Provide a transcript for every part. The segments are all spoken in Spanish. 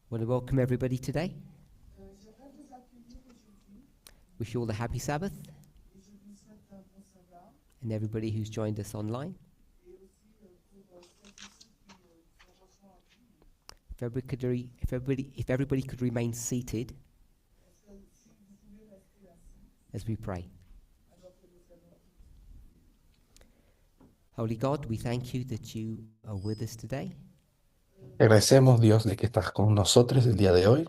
Want to welcome everybody today. J'aimerais vous accueillir aujourd'hui Wish you all a happy Sabbath et je vous souhaite un bon sabbat and everybody who's joined us online. et aussi pour celles et ceux qui nous ont rejoints en ligne. If everybody could remain seated Est-ce que si vous pouvez rester assis as we pray. alors que nous allons prier. Holy God, we thank you that you are with us today. Te agradecemos, Dios, de que estás con nosotros el día de hoy.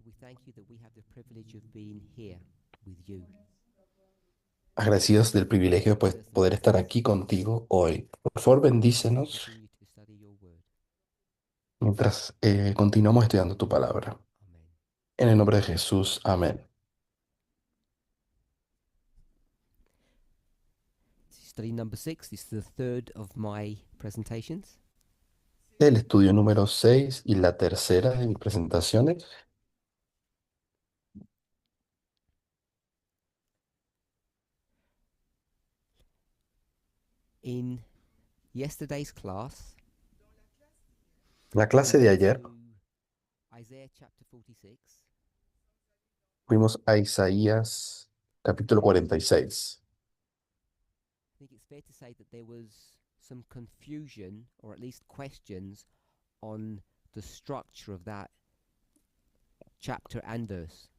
We thank you that we have the privilege of being here with you. Agradecidos del privilegio de poder estar aquí contigo hoy. Por favor, bendícenos Continue to study your word. mientras continuamos estudiando tu palabra. Amen. En el nombre de Jesús, amén. This is study number 6. This is the third of my presentations. El estudio número 6 y la tercera de mis presentaciones. In yesterday's class, La we clase de went ayer to Isaiah chapter 46. fuimos a Isaías capítulo 46. I think it's fair to say that there was some confusion, or at least questions, on the structure of that chapter and verse.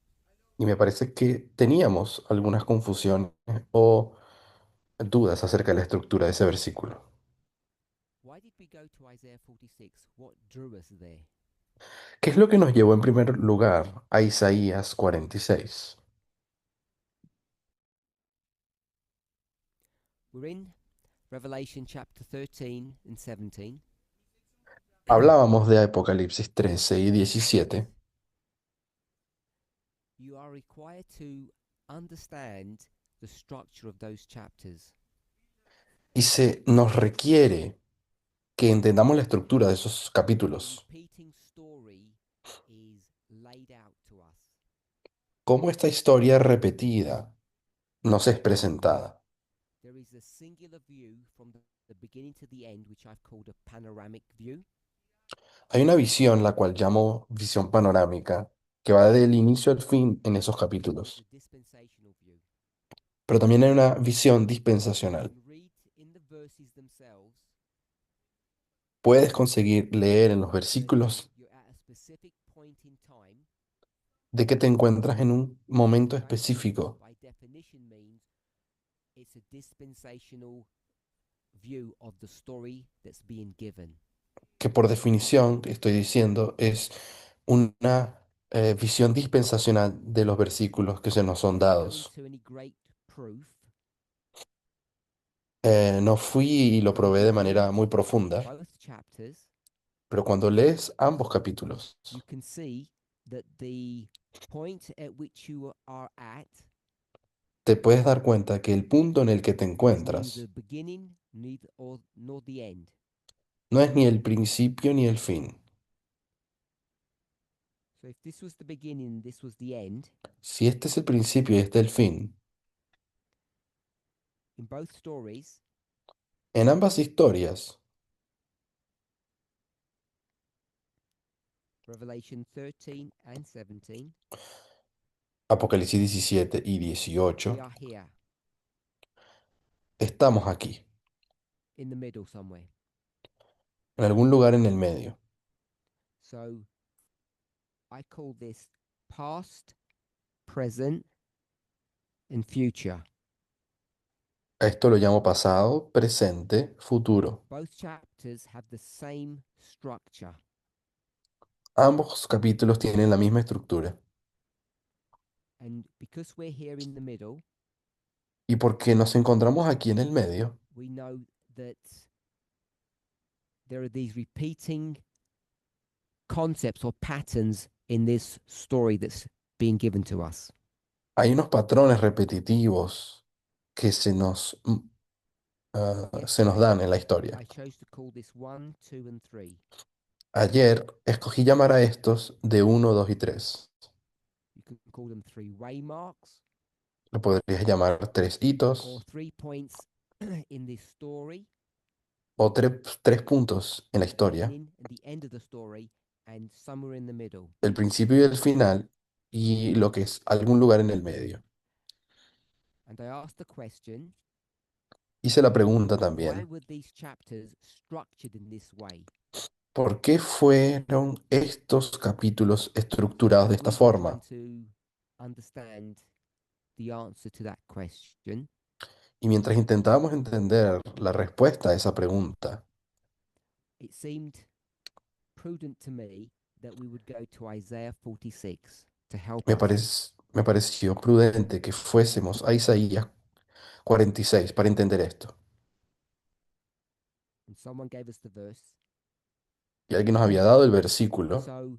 Y me parece que teníamos algunas confusiones o dudas acerca de la estructura de ese versículo. Why did we go to Isaiah 46? What drew us there? ¿Qué es lo que nos llevó en primer lugar a Isaías 46? We're in Revelation chapter 13 and 17. Hablábamos de Apocalipsis 13 y 17 You are required to understand the structure of those chapters. y se nos requiere que entendamos la estructura de esos A capítulos, repeating story is laid out to us. cómo esta historia repetida nos es presentada. There is a singular view from the beginning to the end, which I've called a panoramic view. Hay una visión, la cual llamo visión panorámica, que va del inicio al fin en esos There's capítulos, a dispensational view. pero también hay una visión You dispensacional. can read in the verses themselves Puedes conseguir leer en los versículos you're at a specific point in time, de que te encuentras en un momento which específico, by definition means it's a dispensational view of the story that's being given. que por definición, estoy diciendo, es una visión dispensacional de los versículos que se nos son Go dados. into any great proof. No fui y lo probé de manera muy profunda, Both chapters, pero cuando lees ambos capítulos, you can see that the point at which you are at te puedes dar cuenta que el punto en el que te is encuentras neither beginning nor the end. no es ni el principio ni el fin. So if this was the beginning, this was the end. Si este es el principio y este el fin, In both stories, en ambas historias, Revelation 13 and 17, Apocalipsis 17 y we 18, are here estamos aquí, in the middle somewhere. en algún lugar en el medio. So I call this past, present, and future. A esto lo llamo pasado, presente, futuro. Both chapters have the same structure. Ambos capítulos tienen la misma estructura. And because we're here in the middle, Y porque nos encontramos aquí en el medio, we know that there are these repeating concepts or patterns in this story that's being given to us. hay unos patrones repetitivos que se nos dan en la historia. I chose to call this 1, 2, and 3. Ayer escogí llamar a estos de uno, 2 y 3. You can call them three waymarks Lo podrías llamar tres or hitos 3 points in this story, o tres puntos en la historia, beginning and the end of the story, and somewhere in the middle. el principio y el final, y lo que es algún lugar en el medio. And I asked the question, Hice la pregunta why también, were these chapters structured in this way? ¿por qué fueron estos capítulos estructurados de As esta we were trying forma? to understand the answer to that question, Y mientras intentábamos entender la respuesta a esa pregunta, it seemed prudent to me that we would go to Isaiah 46 to help us. me pareció prudente que fuésemos a Isaías 46 para entender esto. And someone gave us the verse. Y alguien nos había dado el versículo, So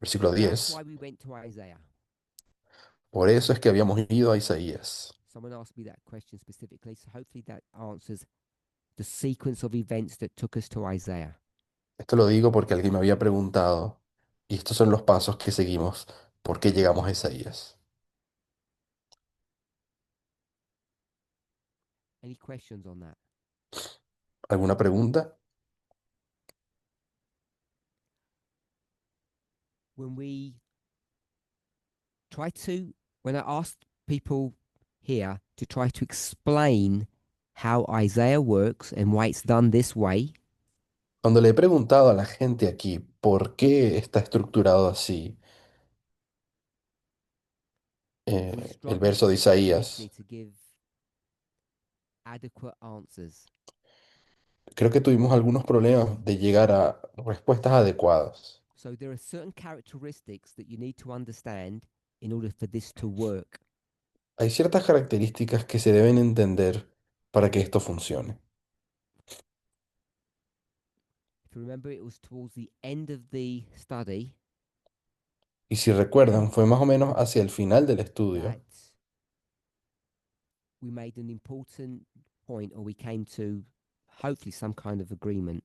versículo that's why 10. we went to Isaiah. Por eso es que habíamos ido a Isaías. Someone asked me that question specifically, so hopefully that answers the sequence of events that took us to Isaiah. Esto lo digo porque alguien me había preguntado, y estos son los pasos que seguimos, ¿por qué llegamos a Isaías? Any questions on that? ¿Alguna pregunta? When we try to, when I asked people here to try to explain how Isaiah works and why it's done this way, Cuando le he preguntado a la gente aquí por qué está estructurado así, we el struggled verso de initially Isaías, to give adequate answers. creo que tuvimos algunos problemas de llegar a respuestas adecuadas. So there are certain characteristics that you need to understand in order for this to work. Hay ciertas características que se deben entender para que esto funcione. If you remember, it was towards the end of the study Y si recuerdan, fue más o menos hacia el final del that estudio we made an important point, or we came to hopefully some kind of agreement.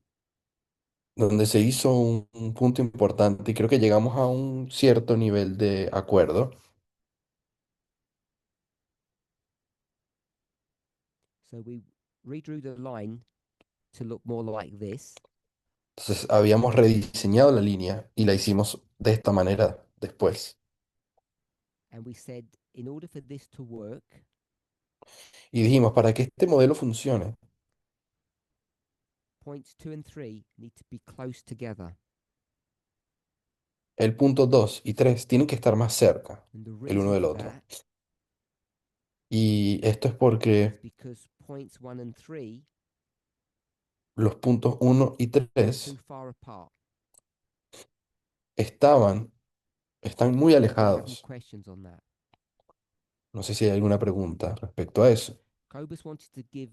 donde se hizo un punto importante y creo que llegamos a un cierto nivel de acuerdo. So we redrew the line to look more like this. Entonces habíamos rediseñado la línea y la hicimos de esta manera después. And we said, in order for this to work, Y dijimos, para que este modelo funcione, points 2 and 3 need to be close together. el punto 2 y 3 tienen que estar más cerca And the el uno reason del for otro. that Y esto es is porque because points 1 and 3 los puntos uno y are 3 too far apart. estaban, están muy Do we have any alejados. questions on that? No sé si hay alguna pregunta respecto a eso. Cobus wanted to give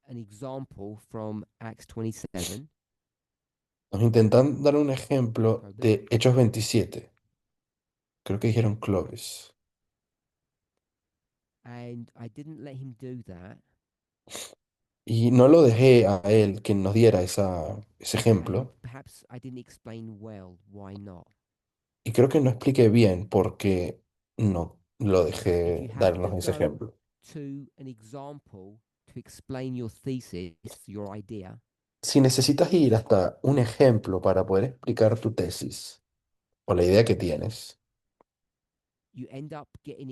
an example from Acts 27. Nos intentan dar un ejemplo Cobus, de Hechos 27. Creo que dijeron Clovis. and I didn't let him do that. Y no lo dejé a él que nos diera ese And ejemplo. perhaps I didn't explain well why not. Y creo que no expliqué bien por qué no lo If dejé you have to darnos ese go ejemplo. to an example to explain your thesis, your idea, Si necesitas ir hasta un ejemplo para poder explicar tu tesis o la idea que tienes, you will end up getting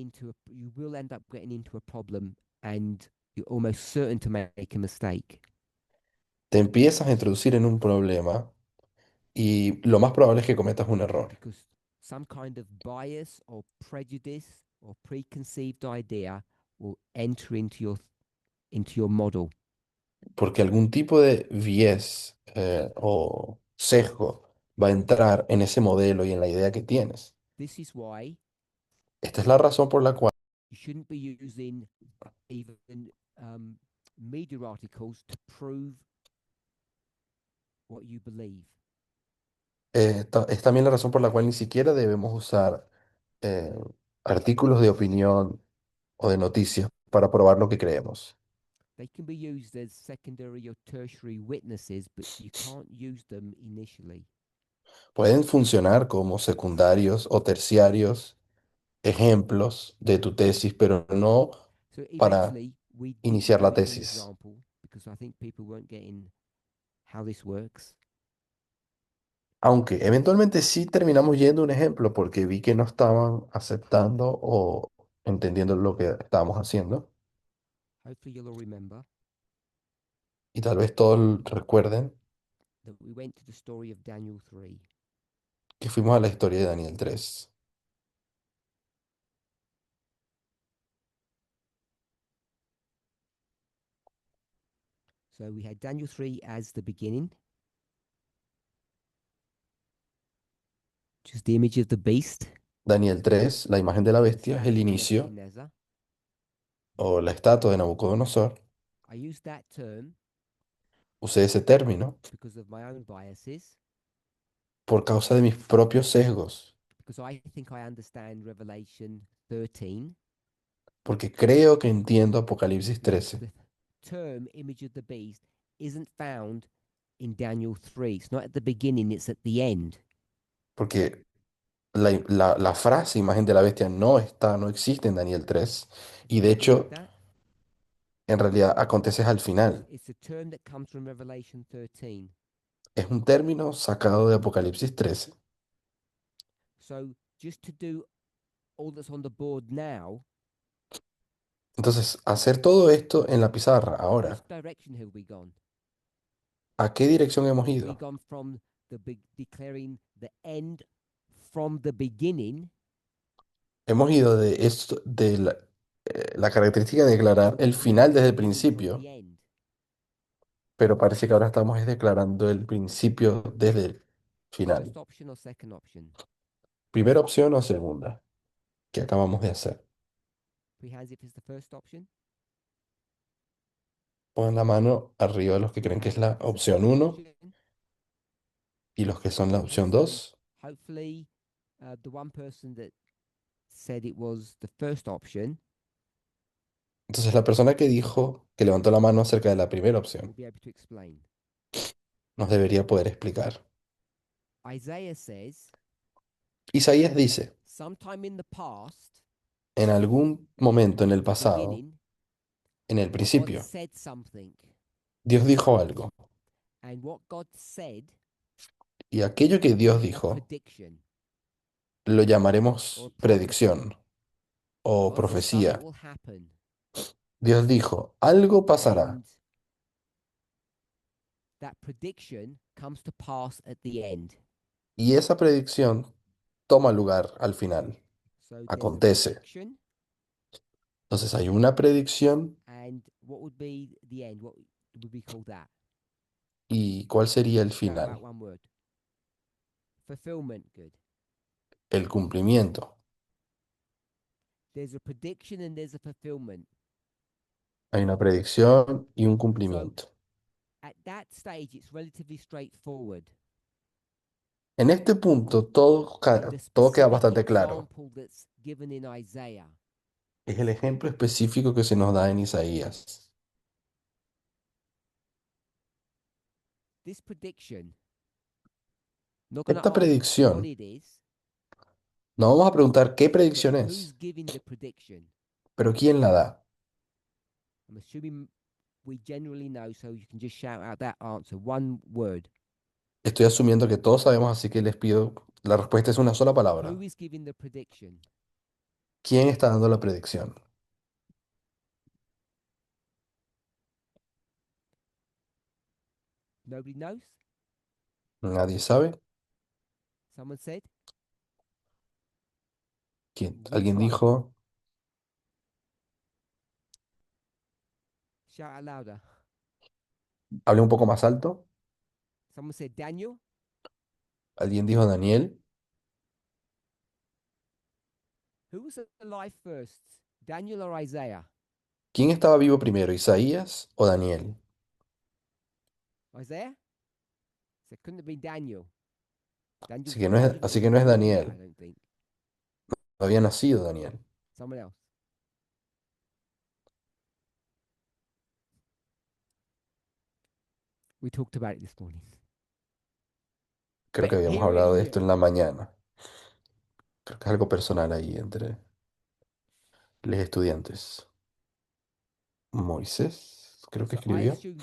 into a problem, and you're almost certain to make a mistake. te empiezas a introducir en un problema y lo más probable es que cometas un error. Because some kind of bias or prejudice or preconceived idea will enter into your model. Porque algún tipo de bias o sesgo va a entrar en ese modelo y en la idea que tienes. This is why Esta es la razón por la cual you shouldn't be using even media articles to prove what you believe. es también la razón por la cual ni siquiera debemos usar eh, artículos de opinión o de noticias para probar lo que creemos. They can be used as secondary or tertiary witnesses, but you can't use them initially. Pueden funcionar como secundarios o terciarios ejemplos de tu tesis, pero no So para eventually, we did iniciar la use an tesis. example because I think people weren't getting how this works. Aunque eventualmente sí terminamos yendo a un ejemplo porque vi que no estaban aceptando o entendiendo lo que estábamos haciendo. Hopefully, you'll all remember Y tal vez todos recuerden that we went to the story of Daniel 3. que fuimos a la historia de Daniel 3. So we had Daniel 3 as the beginning, which is the image of the beast, Daniel 3, la imagen de la the bestia, es el statue of inicio Nebuchadnezzar. o la estatua de Nabucodonosor. I used that term Usé ese término because of my own biases, por causa de mis propios sesgos, because I think I understand Revelation 13. porque creo que entiendo Apocalipsis The, 13, the term image of the beast isn't found in Daniel 3. It's not at the beginning, it's at the end. porque la frase imagen de la bestia no está, no existe en Daniel 3, Have y you de ever read hecho, that? en realidad acontece al final. It's a term that comes from Revelation 13. Es un término sacado de Apocalipsis 13. So just to do all that's on the board now, Entonces, hacer todo esto en la pizarra which ahora, direction have we gone? ¿a qué dirección hemos Have we ido? gone from declaring the end from the beginning, Hemos ido de esto, de la característica de or declarar have we el gone final from desde the el beginning from principio, the end? pero parece que ahora estamos es declarando el principio desde el First final. option or second option? Primera opción o segunda, que acabamos de hacer. Three hands if it's the first option. Pon la mano arriba de los que Three creen que es hands if la it's the opción second uno option. y los que son la Okay, opción so 2. hopefully the one person that said it was the first option Entonces la persona que dijo, que levantó la mano acerca de la primera will opción, be able to explain. nos debería poder explicar. Isaiah says, Isaías dice, sometime in the past, en algún momento en el in the pasado, beginning, en el God principio, said something. Dios dijo algo, And what God said y aquello que will be Dios called a dijo prediction lo or a llamaremos prophecy. predicción o God says something profecía. will happen. Dios dijo, algo pasará, And that prediction comes to pass at the end. y esa predicción toma lugar al final, So there's a acontece. prediction. Entonces hay una predicción, And what would be the end? What would we call that? y ¿cuál sería el Shout out final? one word. Fulfillment. Good. El cumplimiento. There's a prediction and there's a fulfillment. Hay una predicción y un So cumplimiento. at that stage, it's relatively straightforward. En este punto todo, The todo queda specific bastante claro. example that's given in Isaiah, Es el ejemplo específico que se nos da en Isaías. this prediction, not going to Esta ask what predicción, it is, no vamos a preguntar qué but predicción who's es, giving the prediction. pero quién la da. I'm assuming we generally know, so you can just shout out that answer. One word. Estoy asumiendo que todos sabemos, así que les pido, la respuesta es una sola Who palabra. is giving the prediction? ¿Quién está dando la predicción? Nobody knows? Nadie sabe. Someone said? ¿Quién? Which Alguien one? dijo, Shout out louder. hable un poco más alto. Someone said Daniel. Alguien dijo Daniel. Who was alive first? Daniel or Isaiah? ¿Quién estaba vivo primero, Isaías o Daniel? Isaiah? So it couldn't have been Daniel. Así que Daniel no es wasn't born yet, I Daniel. don't think. No había nacido Daniel. Someone else. We talked about it this morning. Creo But que habíamos here it hablado de esto is. en la mañana. Creo que es algo personal ahí entre los estudiantes. Moisés, creo que So I escribió. assume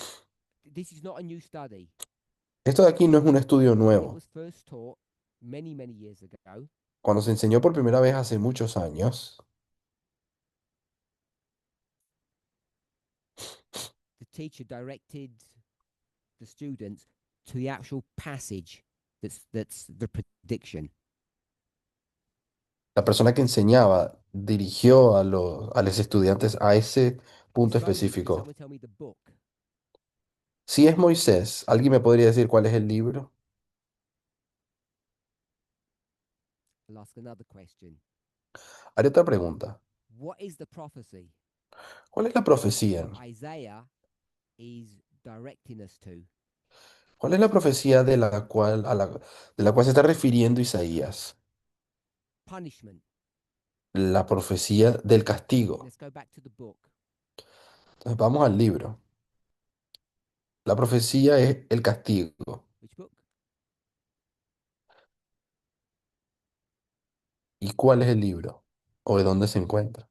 this is not a new study. Esto de aquí no es un estudio When it nuevo. was first taught many, many years ago, Cuando se enseñó por primera vez hace muchos años, the teacher directed the students to the actual passage that's the prediction. la persona que enseñaba dirigió a los estudiantes a ese If punto it's Moses, can específico. someone tell me the book? Si es Moisés, ¿alguien me podría decir cuál es el libro? I'll ask another question. Haré otra pregunta. What is the prophecy ¿Cuál es la profecía? that Isaiah is directing us to? ¿Cuál es la profecía de la cual, de la cual se está refiriendo Isaías? Punishment. La profecía del castigo. Let's go back to the book. Entonces vamos al libro. La profecía es el castigo. Which book? ¿Y cuál es el libro? ¿O de dónde se encuentra?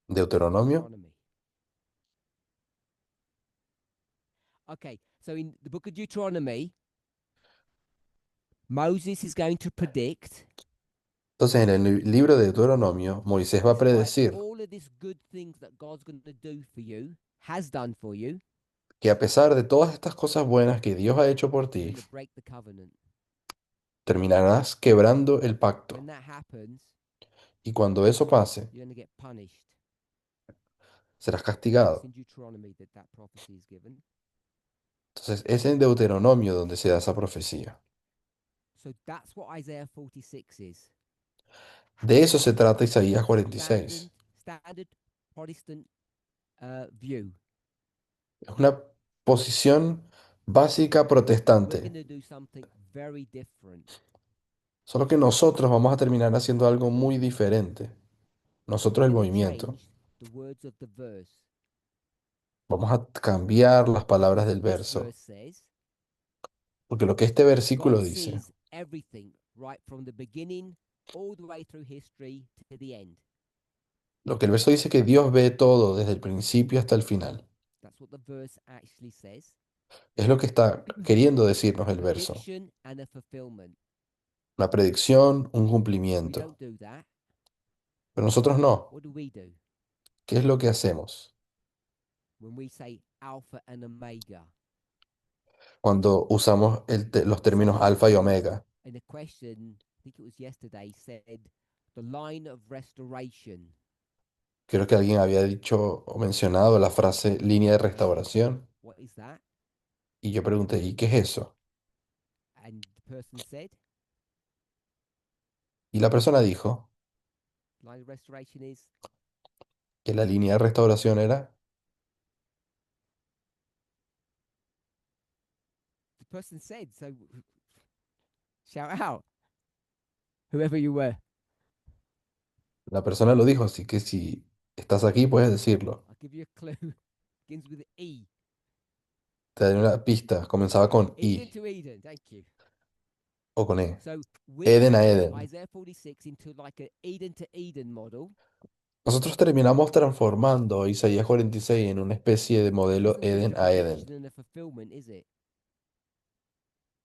Deuteronomio. Deuteronomy. Okay, so in the book of Deuteronomy, Moses is going to predict, Entonces en el libro de Deuteronomio, Moisés va a despite predecir all of these good things that God's going to do for you, has done for you, que a pesar de todas estas cosas buenas que Dios ha hecho por you're ti, going to break the covenant. terminarás quebrando el pacto. When that happens, Y cuando eso pase, you're going to get punished. serás It's castigado. in Deuteronomy that that prophecy is given. Entonces es en Deuteronomio donde se da esa profecía. So that's what Isaiah 46 is. De eso se trata Isaías Standard, 46. standard Protestant view. Es una posición básica We're protestante. going to do something very different. Solo que nosotros vamos a terminar haciendo algo muy diferente. Nosotros el We're going to movimiento. change the words of the verse. Vamos a cambiar las palabras Because del this verso. verse says Porque lo que este God versículo dice, sees everything right from the beginning all the way through history to the end. lo que el verso dice que Dios ve todo desde el principio hasta el final. That's what the verse actually says. Es lo que está queriendo decirnos A el verso. prediction and a fulfillment. Una predicción, un We cumplimiento. don't do that. Pero nosotros no. What do we do? ¿Qué es lo que hacemos? When we say Alpha and Omega. Cuando usamos los términos Someone alfa y omega. in a question, I think it was yesterday, said the line of restoration. Creo que alguien había dicho o mencionado la frase línea de restauración. What is that? Y yo pregunté, ¿y qué es eso? And the person said, Y la persona dijo line of restoration is que la línea de restauración era, the person said, so shout out, whoever you were. la persona lo dijo, así que si estás aquí puedes decirlo. I'll give you a clue. Begins with E. Te daré una pista, comenzaba con Eden I to Eden. Thank you. o con E. So we Eden a turn Eden. Isaiah 46 into like a Eden to Eden model. Nosotros terminamos transformando Isaías 46 en una especie de It modelo isn't a Eden a Eden. prediction and a fulfillment, is it?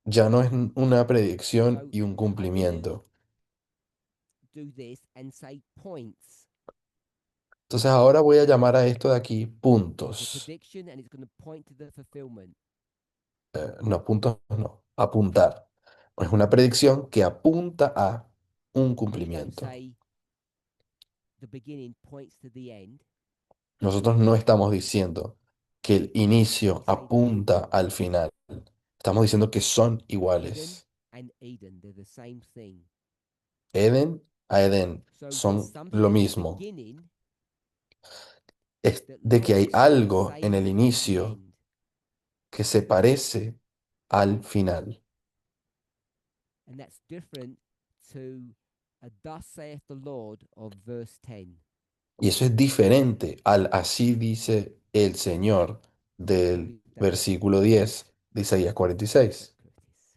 Ya no es una predicción So y un I'm going to cumplimiento. do this and say points. Entonces ahora voy a llamar a esto de aquí It's a puntos. prediction and it's going to point to the fulfillment. No, puntos no, apuntar. Es una predicción que apunta a un We don't cumplimiento. say the beginning points to the end. Nosotros no estamos diciendo que el inicio apunta al final. Estamos diciendo que son Eden iguales. and Eden, they're the same thing. Eden a Edén So there's son something lo in the mismo. beginning Es that de que hay looks the algo en same el as the inicio end. que se parece al final. And that's different to a thus saith the Lord of verse 10. Y eso es diferente al así dice el Señor I'll del read that again. versículo 10 de Isaías 46. Curtis.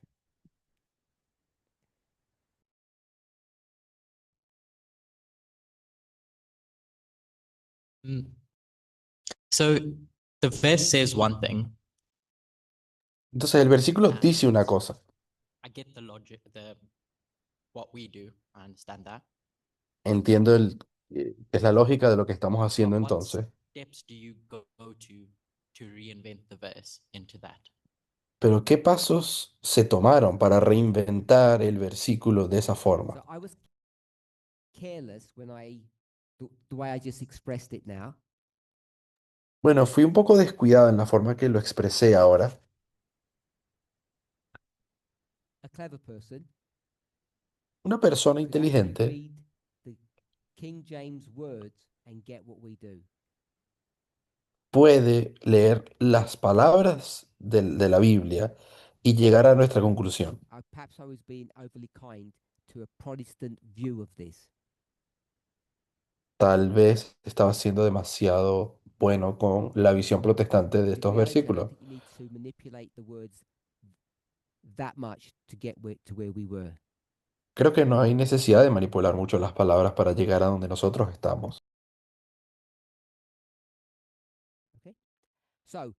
Mm. So The verse says one thing, Entonces el versículo dice and una cosa. I get the logic, the what we do. I understand that. Entiendo es la lógica de lo que estamos But haciendo what entonces. steps do you go to reinvent the verse into that? Pero ¿qué pasos se tomaron para reinventar el versículo de esa So forma? I was careless when the way I just expressed it now. Bueno, fui un poco descuidado en la forma que lo expresé ahora. A clever person Una persona could actually inteligente read the King James words and get what we do. puede leer las palabras de la Biblia y llegar a nuestra conclusión. Perhaps I was being overly kind to a Protestant view of this. Tal vez estaba siendo demasiado bueno con la visión protestante de In estos reality, I don't versículos. think you need to manipulate the words that much to get to where we were. Creo que no hay necesidad de manipular mucho las palabras para llegar a donde nosotros estamos. Okay. So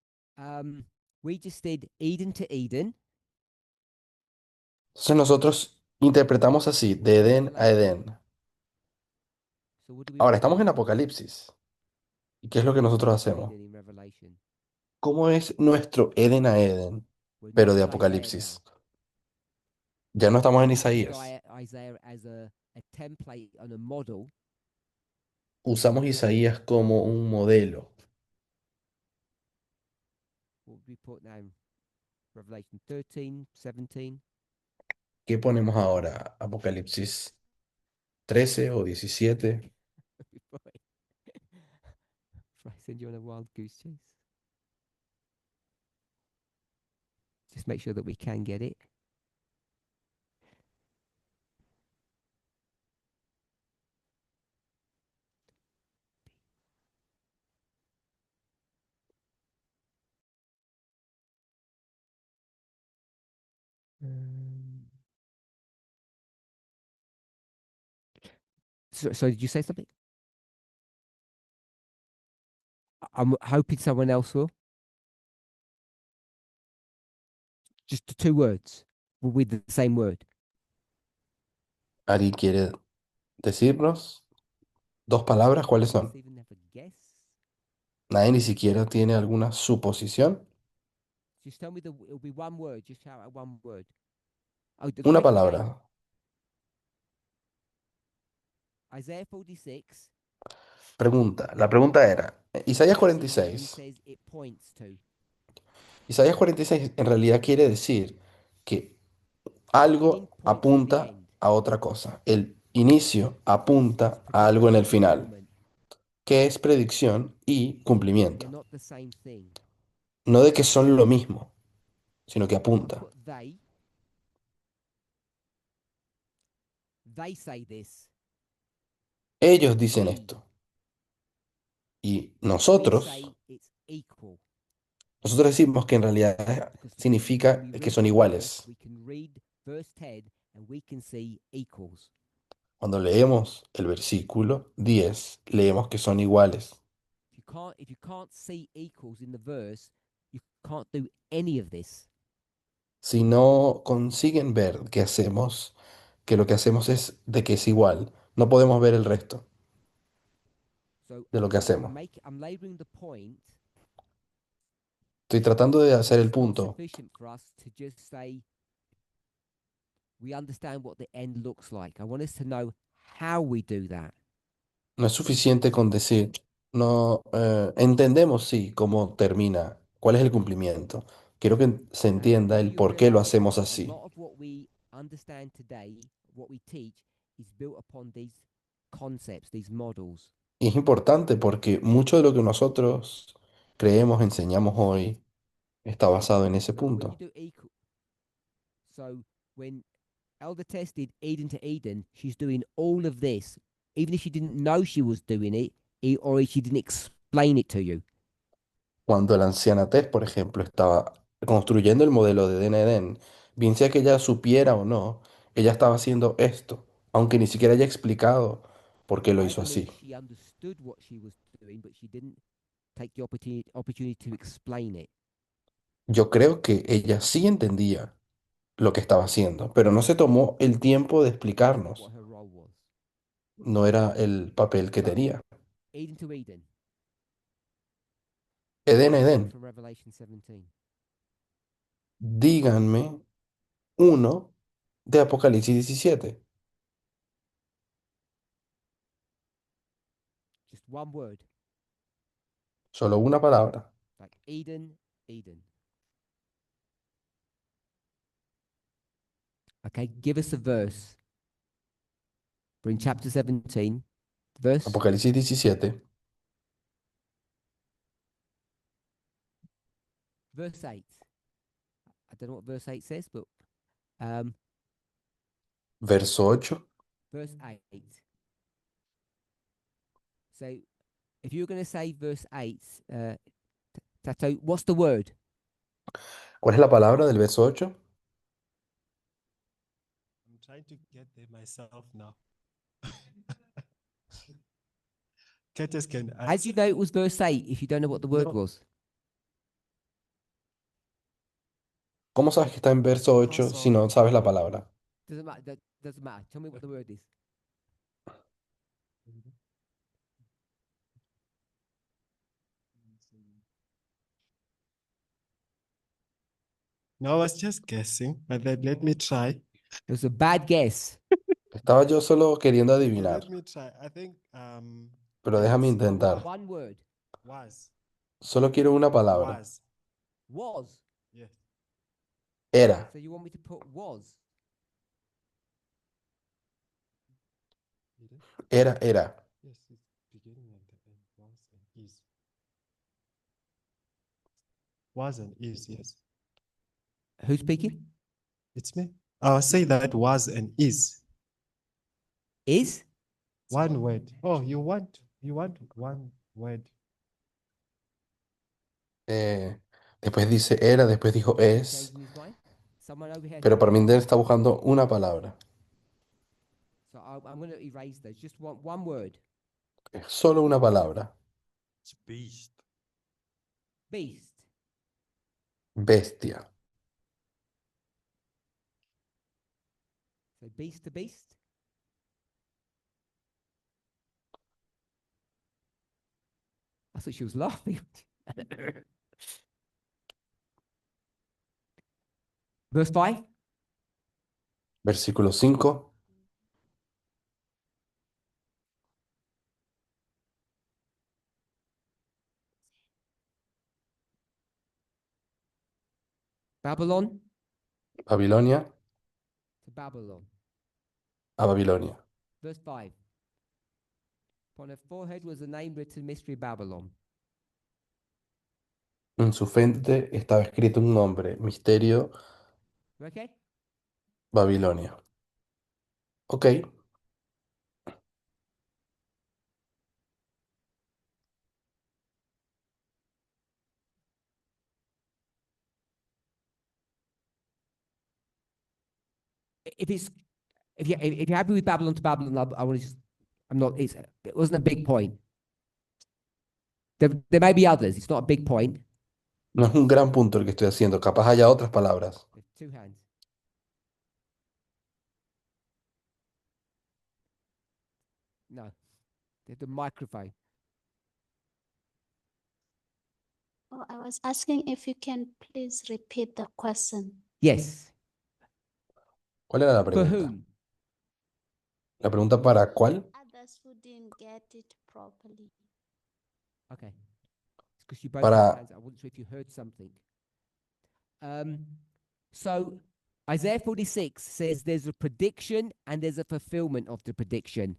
we just did Eden to Eden, Entonces nosotros interpretamos así, de Edén a Revelation. Edén. So what do we Ahora want to estamos do? en Apocalipsis. ¿Y qué es lo que nosotros Eden to hacemos? Eden in Revelation. ¿Cómo es nuestro Edén a Edén, We're pero not de in Isaiah now. Apocalipsis? Ya no estamos en We used Isaías. Isaiah as a template and a model. Usamos Isaías como un modelo. What would we put now? Revelation 13, 17. ¿Qué ponemos ahora? ¿Apocalipsis 13 o 17? Before I send you on a wild goose chase. Just make sure that we can get it. Um, so did you say something? I'm hoping someone else will. Just the two words with the same word. ¿Alguien quiere decirnos dos palabras? ¿Cuáles Does son? even have a guess? Nadie ni siquiera tiene alguna suposición. Just tell me it'll be one word. Just shout out one word. Oh, Una great game. palabra. Isaiah 46. Pregunta. La pregunta era, Isaías What does it mean when he 46. says it points to? Isaías 46 en realidad quiere decir que The beginning algo points to the apunta end. a otra cosa. El inicio It's apunta a algo en prediction el and final, fulfillment. que es predicción y They're cumplimiento. not the same thing. No de que son lo mismo, sino que So I apunta. put they. They say this. Ellos dicen We esto y we say it's equal nosotros decimos que en realidad because when significa we que read son the verse, iguales. we can read verse 10 and we can see equals. Cuando leemos el versículo 10 leemos que son iguales. If you can't see equals in the verse, you can't do any of this. Si no consiguen ver qué hacemos, que lo que hacemos es de que es igual, no podemos ver el resto So de lo que hacemos. I'm laboring the point Estoy tratando de that hacer el it's not punto. sufficient for us to just say we understand what the end looks like. I want us to know how we do that. No es suficiente con decir, no entendemos, sí, cómo termina, cuál es el cumplimiento. Quiero que se And I entienda think el you'll por qué lo realize hacemos a así. lot of what we understand today, what we teach, is built upon these concepts, these models. Y es importante porque mucho de lo que nosotros creemos, enseñamos hoy, está basado en ese So when you punto. do equal, so when Elder Tess did Eden to Eden, she's doing all of this, even if she didn't know she was doing it, or if she didn't explain it to you. Cuando la anciana Tess, por ejemplo, estaba construyendo el modelo de Edén Edén, bien sea que ella supiera o no, ella estaba haciendo esto, aunque ni siquiera haya explicado por qué lo I hizo believe así. she understood what she was doing, but she didn't take the opportunity to explain it. Yo creo que ella sí entendía lo que estaba haciendo, pero no se tomó el tiempo de explicarnos. What her role was. No era el papel que tenía. Eden to Eden. Edén, Edén, From Revelation 17. díganme uno de Apocalipsis 17. Just one word. Solo una palabra. Like Eden, Eden. Okay, give us a verse. We're in chapter 17. Verse. Apocalipsis 17, Verse 8. I don't know what verse 8 says, but um, verso 8. verse 8. So if you're going to say verse 8, Tato, what's the word? ¿Cuál es la palabra del verso 8? I'm trying to get there myself now. Curtis can How do you know it was verse 8 if you don't know what the word No. was? ¿Cómo sabes que está en verso 8 si no sabes la palabra? Doesn't matter. Doesn't matter. Tell me what the word is. No, I was just guessing, but then let me try. It was a bad guess. Estaba yo solo queriendo Okay, adivinar, let me try. I think pero déjame it's intentar. One word. was. Solo quiero una palabra. Was. Was. Yes. Era, So you want me to put was? Did it? era. Yes, it's beginning and the end. Was and is. Was and is, yes. Who's speaking? It's me. I'll say that was and is. Is? One word. Oh, you want one word. Después dice era, después dijo es, Changing his mind? Someone over here. pero para mí él está buscando una palabra. So I'm going to erase those. Just one word. Es solo una palabra. It's beast. Beast. Bestia. So beast to beast. I thought she was laughing. Verse 5. Versículo 5. Babylon Babilonia, to Babylon. a Babilonia. Verse 5. Upon her forehead was the name written, Mystery Babylon. En su frente estaba escrito un nombre, Misterio Okay? Babilonia. Ok, If it's if you're happy with Babylon to Babylon, I want to just I'm not. It wasn't a big point. There may be others. It's not a big point. no es un gran punto el que estoy haciendo, capaz haya otras palabras. There's two hands. No, the microphone. Oh, I was asking if you can please repeat the question. Yes. ¿Cuál era la For pregunta? whom? La pregunta para cuál. Others who didn't get it properly. Okay. It's because you both Para- had hands. I wasn't sure if you heard something. So Isaiah 46 says there's a prediction and there's a fulfillment of the prediction.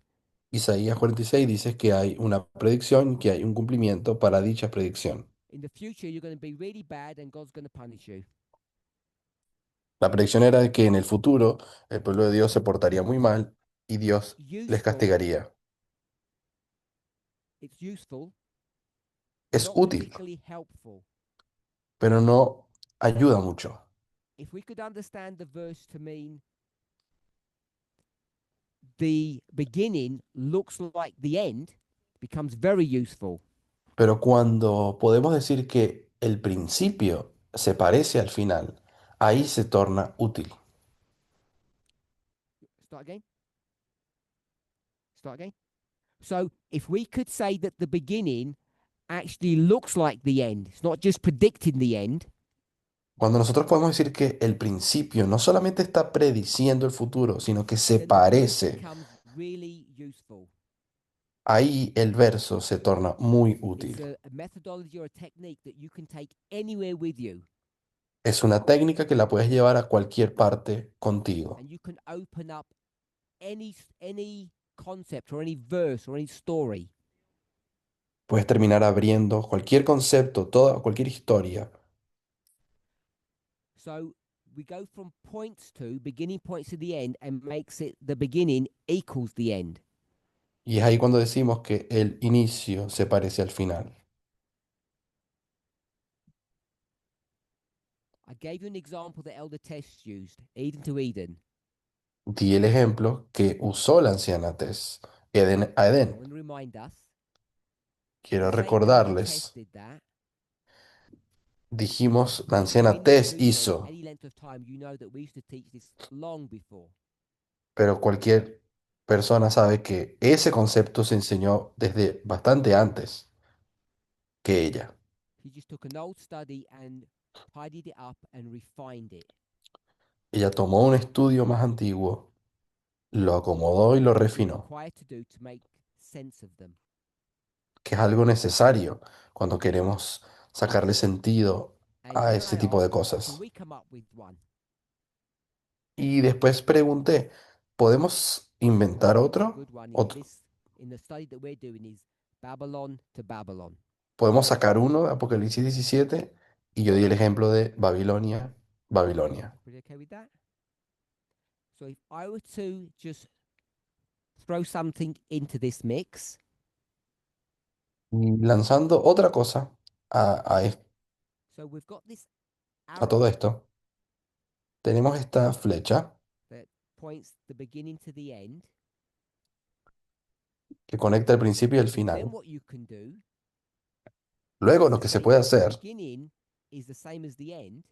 Isaías 46 dice que hay una predicción y que hay un cumplimiento para dicha predicción. In the future, you're going to be really bad and God's going to punish you. La predicción era de que en el futuro el pueblo de Dios se portaría muy mal y Dios les Useful. castigaría. It's useful, Es not útil, particularly helpful. pero no ayuda mucho. If we could understand the verse to mean the beginning looks like the end, becomes very useful. Pero cuando podemos decir que el principio se parece al final, ahí se torna útil. Start again. Start again. So if we could say that the beginning actually looks like the end, it's not just predicting the end, Cuando nosotros podemos decir que el principio no solamente está prediciendo el futuro, sino que se then the verse parece, becomes really useful. ahí el verso se torna muy It's útil. a methodology or a technique that you can take anywhere with you, Es una técnica que la puedes llevar a cualquier parte contigo. and you can open up any concept or any verse or any story. Puedes terminar abriendo cualquier concepto, toda, cualquier historia. So we go from points to beginning points to the end and makes it the beginning equals the end. Y es ahí cuando decimos que el inicio se parece al final. I gave you an example that Elder Tess used, Eden to Eden. Di el ejemplo que usó la anciana Tess, Eden a I Edén. want to remind us. Quiero The same Elder Tess recordarles, did that. dijimos, la If you've anciana been with Tess Blueberry hizo, any length of time, you know that we used to teach this long before. pero cualquier persona sabe que ese concepto se enseñó desde bastante antes que ella. He just took an old study and tidied it up and refined it. Ella tomó un estudio más antiguo, lo acomodó y lo We're refinó, required to do to make sense of them. que es algo necesario cuando queremos sacarle sentido And a then ese I tipo de asked, can cosas. we come up with one? Y después pregunté, ¿podemos inventar A otro? good one Otro. in the study that we're doing is Babylon to Babylon. Podemos sacar uno de Apocalipsis 17 y yo di el ejemplo de Babilonia, Babilonia. Pretty okay with that? So if I were to just throw something into this mix, Y lanzando otra cosa a so we've got this todo arrow esto, tenemos esta flecha that points the beginning to the end. que conecta el principio y el Then final. what you can do Luego is lo to que se say puede if the hacer beginning is the same as the end,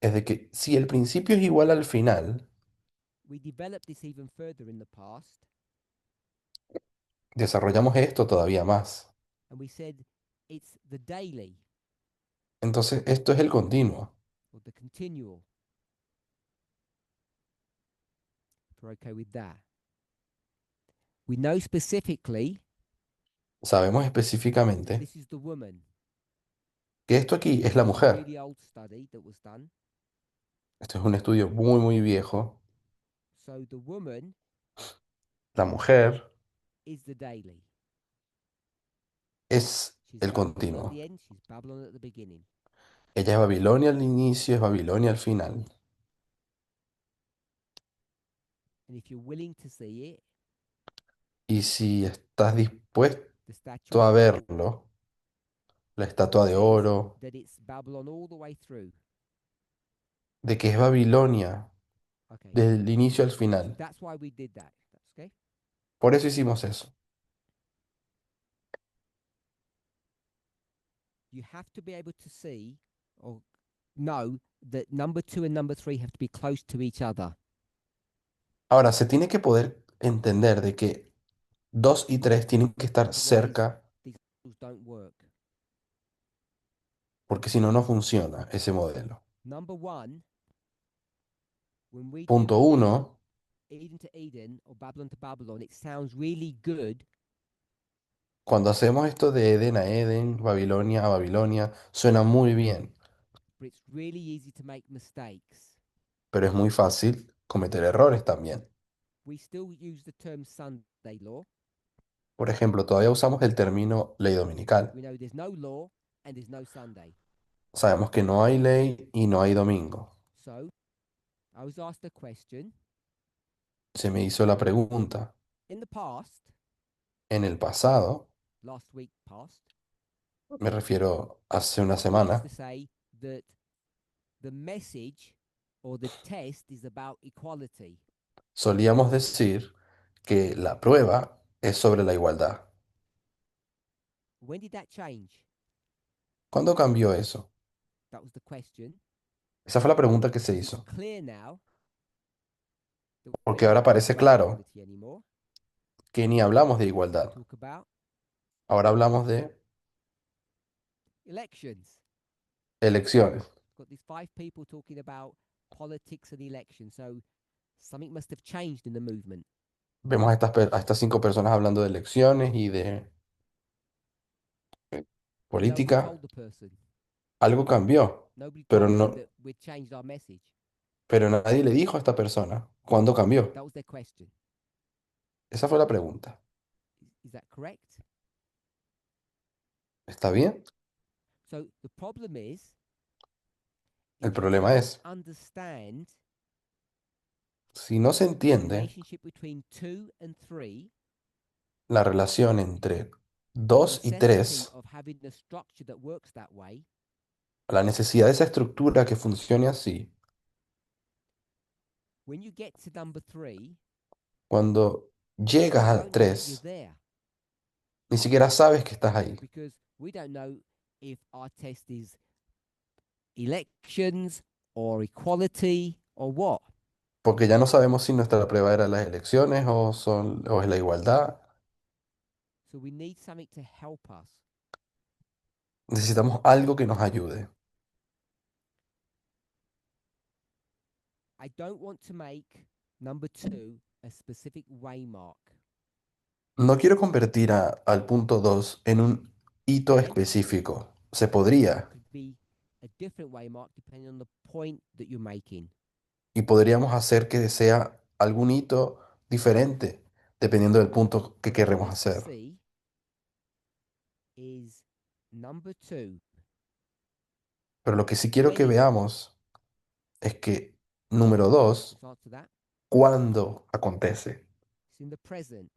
es de que si el principio es igual al final, we develop this even further in the past, desarrollamos esto todavía más. and we said it's the daily Entonces esto es el continuo. or the continual. If we're okay with that. We know specifically Sabemos específicamente this is the woman. que esto aquí es This la is a mujer. really old study that was done. Esto es un estudio muy, muy viejo. So the woman La mujer is the daily. es She's el Babylon at continuo. the end, she's Babylon at the beginning. Ella es Babilonia al inicio, es Babilonia al final. And if you're willing to see it, Y si estás dispuesto the statue a of gold verlo, la estatua de says oro, that it's Babylon all the way through. de que es Babilonia Okay. desde el inicio al So final. that's why we did that. That's okay. Por eso hicimos eso. You have to be able to see or know that number 2 and number 3 have to be close to each other. Ahora, se tiene que poder entender de que 2 y 3 tienen que estar Otherwise, cerca, these rules don't work. porque si no, no funciona ese modelo. Number 1, when we Punto do 1, Eden to Eden or Babylon to Babylon, it sounds really good, cuando hacemos esto de Edén a Edén, Babilonia a Babilonia, suena muy bien, but it's really easy to make mistakes. pero es muy fácil cometer errores también. We still use the term Sunday law. Por ejemplo, todavía usamos el término ley dominical. We know there's no law and there's no Sunday. Sabemos que no hay ley y no hay domingo. So I was asked a question. Se me hizo la pregunta, In the past, en el pasado, last week past, me refiero hace una we used semana, to say that the message or the test is about equality. solíamos decir que la prueba es sobre la igualdad. When did that change? ¿Cuándo cambió eso? That was the question. Esa fue la pregunta que se It's hizo. clear now that Porque we ahora don't talk parece about claro equality anymore. que ni hablamos de We igualdad. talk about Ahora hablamos de elections. elecciones. Got these 5 people talking about politics and elections. So something must have changed in the movement. Vemos a estas 5 personas hablando de elecciones y de But nobody política. told the person. Algo cambió, Nobody pero told them no, that we'd changed our message. pero nadie le dijo a esta persona cuándo cambió. That was their question. Esa fue la pregunta. Is that correct? ¿Está bien? So the problem is El if you problema don't es, understand si no se the entiende relationship between 2 and 3, la relación entre the 2 y necessity 3, of having a structure that works that way, la necesidad de esa estructura que funcione así, when you get to number 3, cuando llegas you al don't know that you're 3, there ni siquiera sabes que estás ahí, because we don't know if our test is elections or equality or what. porque ya no sabemos si nuestra prueba era las elecciones o es la igualdad. So we need something to help us. Necesitamos algo que nos ayude. I don't want to make number 2 a specific waymark. No quiero convertir al punto 2 en un hito específico. Se podría, Could be a different waymark depending on the point that you're making. y podríamos hacer que sea algún hito diferente dependiendo del punto que What I queremos want us to hacer. see is number 2. Pero lo que sí quiero que When is it? veamos es que, número 2, Let's answer that. ¿cuándo acontece? It's in the present.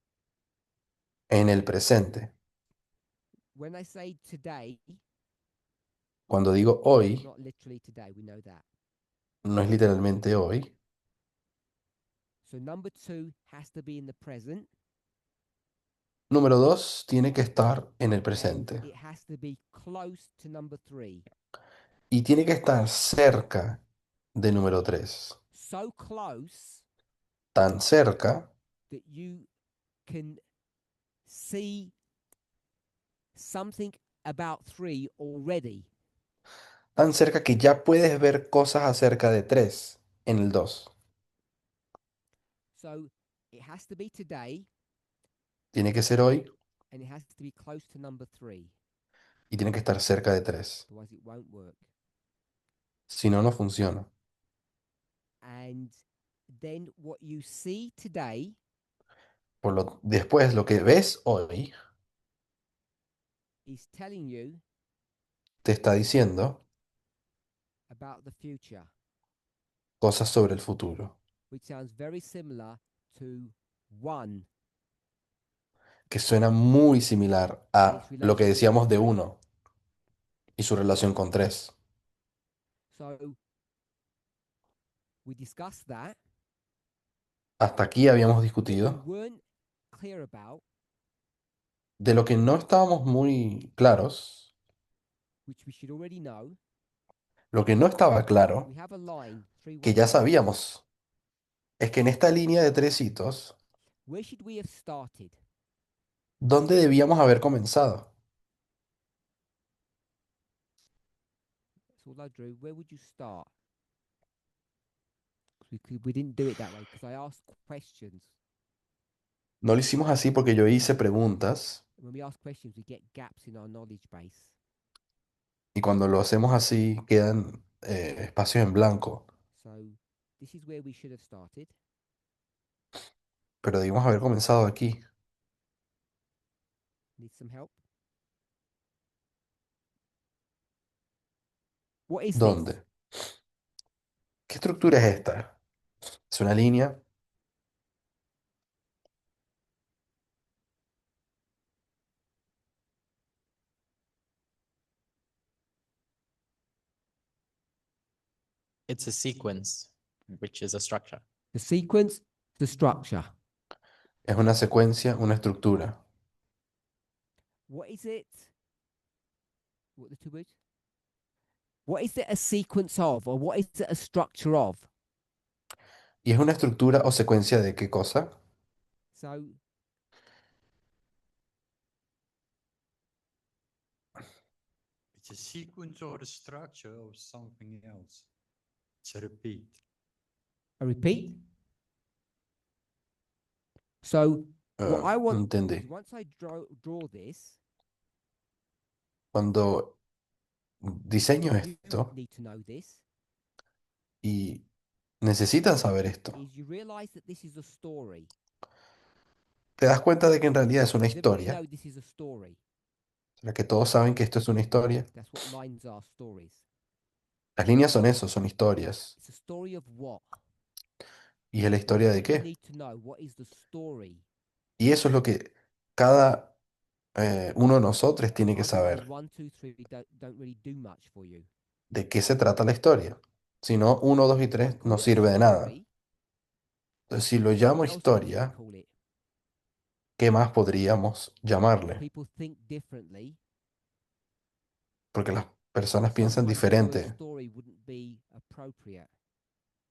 En el presente. When I say today, Cuando digo hoy, not literally today, we know that. no es literalmente hoy. So number 2 has to be in the present Número 2 tiene que estar en el and presente. it has to be close to number 3. Y tiene que estar cerca de número 3. So close Tan cerca that you can see something about 3 already. tan cerca que ya puedes ver cosas acerca de 3 en el 2. So it has to be today Tiene que ser hoy and it has to be close to number 3. y tiene que estar cerca de 3. Otherwise, it won't work. Si no, no funciona. And then what you see today Después, lo que ves hoy is telling you te está diciendo about the future, cosas sobre el futuro, which sounds very similar to 1. que suena muy similar a Its lo que relationship decíamos with de 3. 1 y su relación con 3. So we discussed that. Hasta aquí habíamos What we discutido. weren't clear about, De lo que no estábamos muy claros, which we should already know, lo que no estaba claro, we have a line, 3 que ya waymarks. sabíamos, es que en esta línea de 3 hitos, Where should we have started? ¿dónde debíamos haber comenzado? That's all I drew. Where would you start? 'Cause we didn't do it that way because I asked questions. No lo hicimos así porque yo hice preguntas When we ask questions, we get gaps in our knowledge base. y cuando lo hacemos así quedan espacios en blanco, So this is where we should have started. pero debimos haber comenzado aquí. Need some help? What is this? ¿Dónde? ¿Qué estructura es esta? ¿Es una línea? It's a sequence, which is a structure. The sequence, the structure. ¿Es una secuencia, una estructura? What is it What the 2 words? What is it a sequence of, or what is it a structure of? ¿Y es una estructura o secuencia de qué cosa? So It's a sequence or the structure of something else. It's a repeat. a repeat. So what I No want entendí. is once I draw this, Cuando diseño you esto need to know this, y necesitan saber esto, is you realize that this is a story. te das cuenta de que en realidad es una Does everybody historia. know this is a story? ¿Será que todos saben que esto es una historia? That's what lines are, stories. Las líneas son eso, son historias. It's a story of what? ¿Y es la historia de You qué? need to know what is the story. Y eso es lo que cada uno de nosotros tiene que Otherwise, saber. 1, 2, 3 don't really do much for you. De qué se trata la historia. Si no, 1, 2 y 3 Call no it a sirve de nada. story. Entonces, si lo llamo What else can we historia, call it? ¿qué más podríamos llamarle? People think differently. Porque las personas piensan Sometimes the word diferente. story wouldn't be appropriate.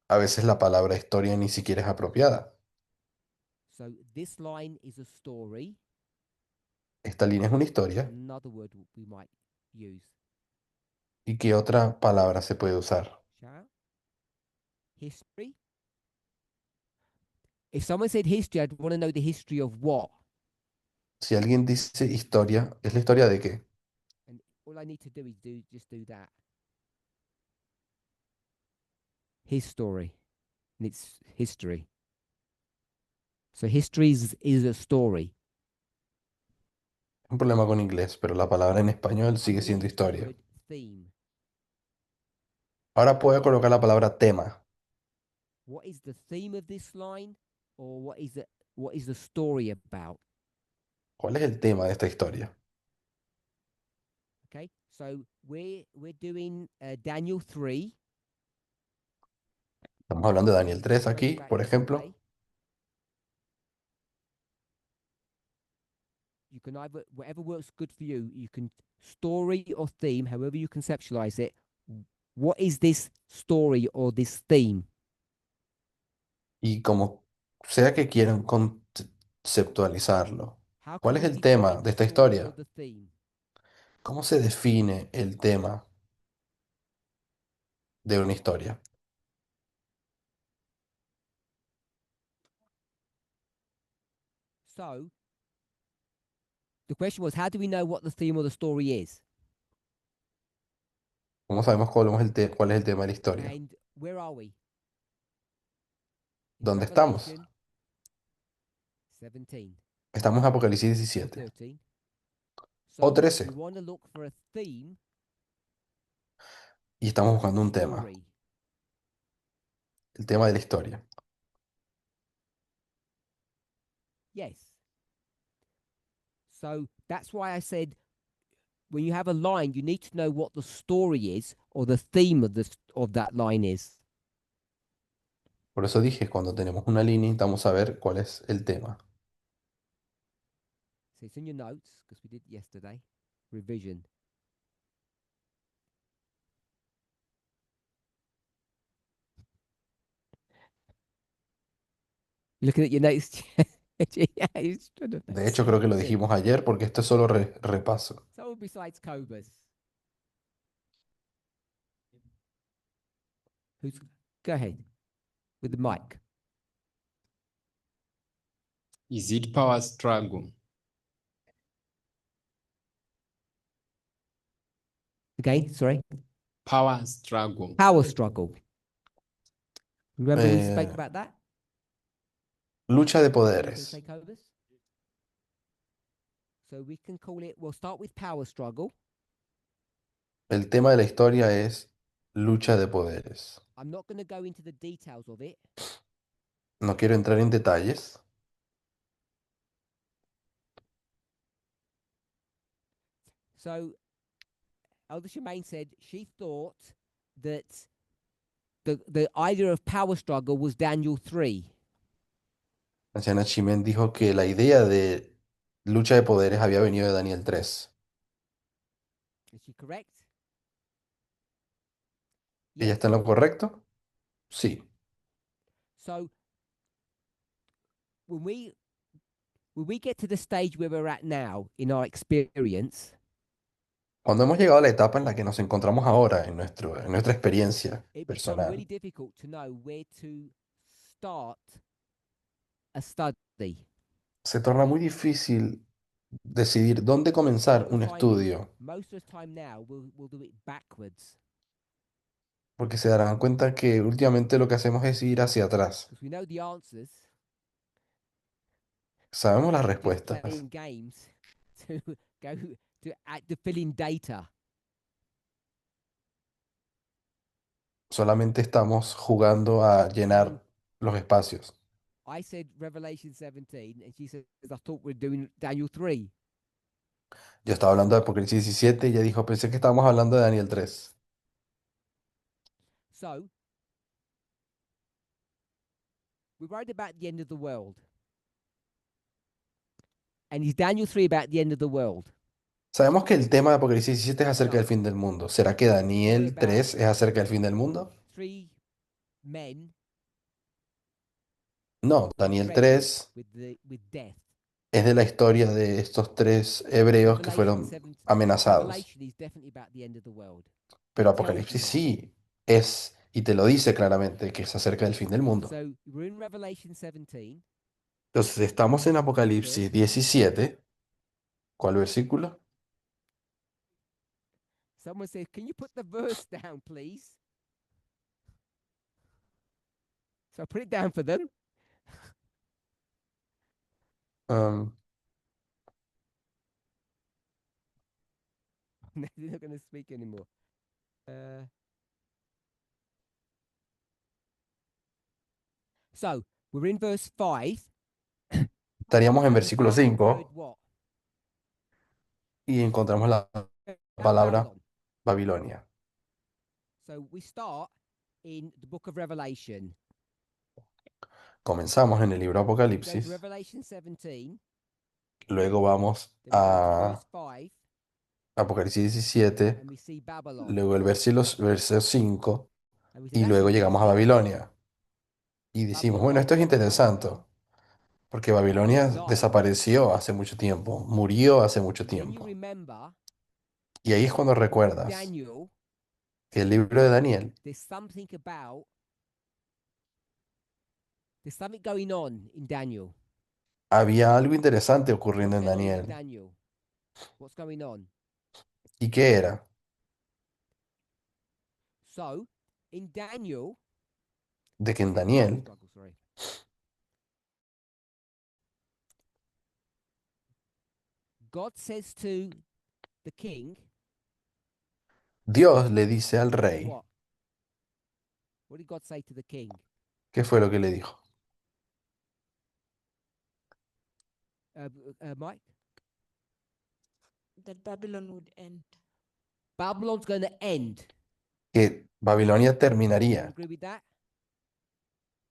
A veces la palabra historia ni siquiera es apropiada. So this line is a story. Esta línea es una historia. Another word we might use. ¿Y qué otra palabra se puede usar? Shall? History. If someone said history, I'd want to know the history of what. Si alguien dice historia, ¿es la historia de qué? And all I need to do is just do that. His story. And it's history. So history is a story. Un problema con inglés, pero la palabra en español I'm sigue gonna siendo use the historia. word theme. Ahora puedo colocar la palabra tema. What is the theme of this line, or what is the story about? ¿Cuál es el tema de esta historia? Okay, so we're doing Daniel 3. Estamos hablando de Daniel 3 Going aquí, back por ejemplo. yesterday. You can either, whatever works good for you, you can story or theme, however you conceptualize it. What is this story or this theme? Y como sea que quieran conceptualizarlo, How ¿cuál can es we el tema define de the esta story historia? or the theme? ¿Cómo se define el tema de una historia? So the question was, how do we know what the theme or the story is? ¿Cómo sabemos cuál es el tema de la historia? And where are we? In ¿Dónde estamos? Revelation 17 Estamos en Apocalipsis or 17 13. o So 13 we want to look for a theme, y estamos or a buscando un tema, story. el tema de la historia. Yes. So that's why I said when you have a line, you need to know what the story is or the theme of that line is. Por eso dije, cuando tenemos una línea necesitamos saber cuál es el tema. So it's in your notes because we did yesterday. Revision. Looking at your notes. Yeah, he's trying to- De hecho, creo que lo Sí. dijimos ayer porque esto es solo repaso. Someone besides Cobus. Go ahead with the mic. Is it power struggle? Again, sorry. Power struggle. Power struggle. Remember we spoke Eh, about that? Lucha de What were you gonna poderes. say, Cobus? So we can call it, we'll start with power struggle. El tema de la historia es lucha de poderes. I'm not going to go into the details of it. No quiero entrar en detalles. So Elder Shemaine said she thought that the idea of power struggle was Daniel 3. Anciana Chimen dijo que la idea de lucha de poderes había venido de Daniel 3. Is she correct? ¿Ella Yes. está en lo correcto? Sí. So when we get to the stage where we're at now in our experience, Cuando hemos llegado a la etapa en la que nos encontramos ahora en nuestra experiencia it becomes really personal, difficult to know where to start a study. se torna muy difícil decidir dónde comenzar un estudio, Most of the time now, we'll do it backwards porque se darán cuenta que últimamente lo que hacemos es ir hacia atrás. because we know the answers. Sabemos las We're just respuestas, playing games to go to fill in data. solamente estamos jugando a llenar los espacios. I said Revelation 17, and she says, I thought we're doing Daniel 3. Yo estaba hablando de Apocalipsis 17 y ella dijo, pensé que estábamos hablando de Daniel 3. So, we're worried about the end of the world. And is Daniel 3 about the end of the world? Sabemos que el tema de Apocalipsis 17 es acerca del No. fin del mundo. ¿Será que Daniel 3 es acerca del fin del mundo? Three men No, Daniel threatened 3 with death. es de la historia de estos tres hebreos que Revelation fueron 7 amenazados. Revelation is definitely about the end of the world. Pero It tells Apocalipsis you that. sí es, y te lo dice claramente, que es acerca del fin del mundo. So we're in Revelation 17. Entonces estamos en Apocalipsis 17. ¿Cuál versículo? Someone says, can you put the verse down, please? So I put it down for them. Um, They're not going to speak anymore. So we're in verse 5. estaríamos en and we versículo find the word 5 what? y encontramos la palabra Babylon. Babilonia. So we start in the book of Revelation. Comenzamos en el libro We go to Apocalipsis, Revelation 17. luego vamos Then we go to a verse 5. Apocalipsis 17, And we see Babylon. luego el verso 5 And we say, y that's luego llegamos a interesting. Babilonia. Y decimos, Babylon bueno, gone. esto es interesante, porque Babilonia Died. desapareció hace mucho tiempo, murió hace mucho Then you tiempo. remember Y ahí es cuando recuerdas Daniel, que el libro de Daniel there's something going on in Daniel. había algo interesante ocurriendo What's en going on in Daniel. Daniel? What's going on? ¿Y qué era? So, in Daniel, De que en Daniel struggle, sorry. God says to the king, Dios le dice al rey, what? What did God say to the king? ¿qué fue lo que le dijo? Mike? That Babylon would end. Babylon's going to end. Que Babilonia You terminaría. agree with that?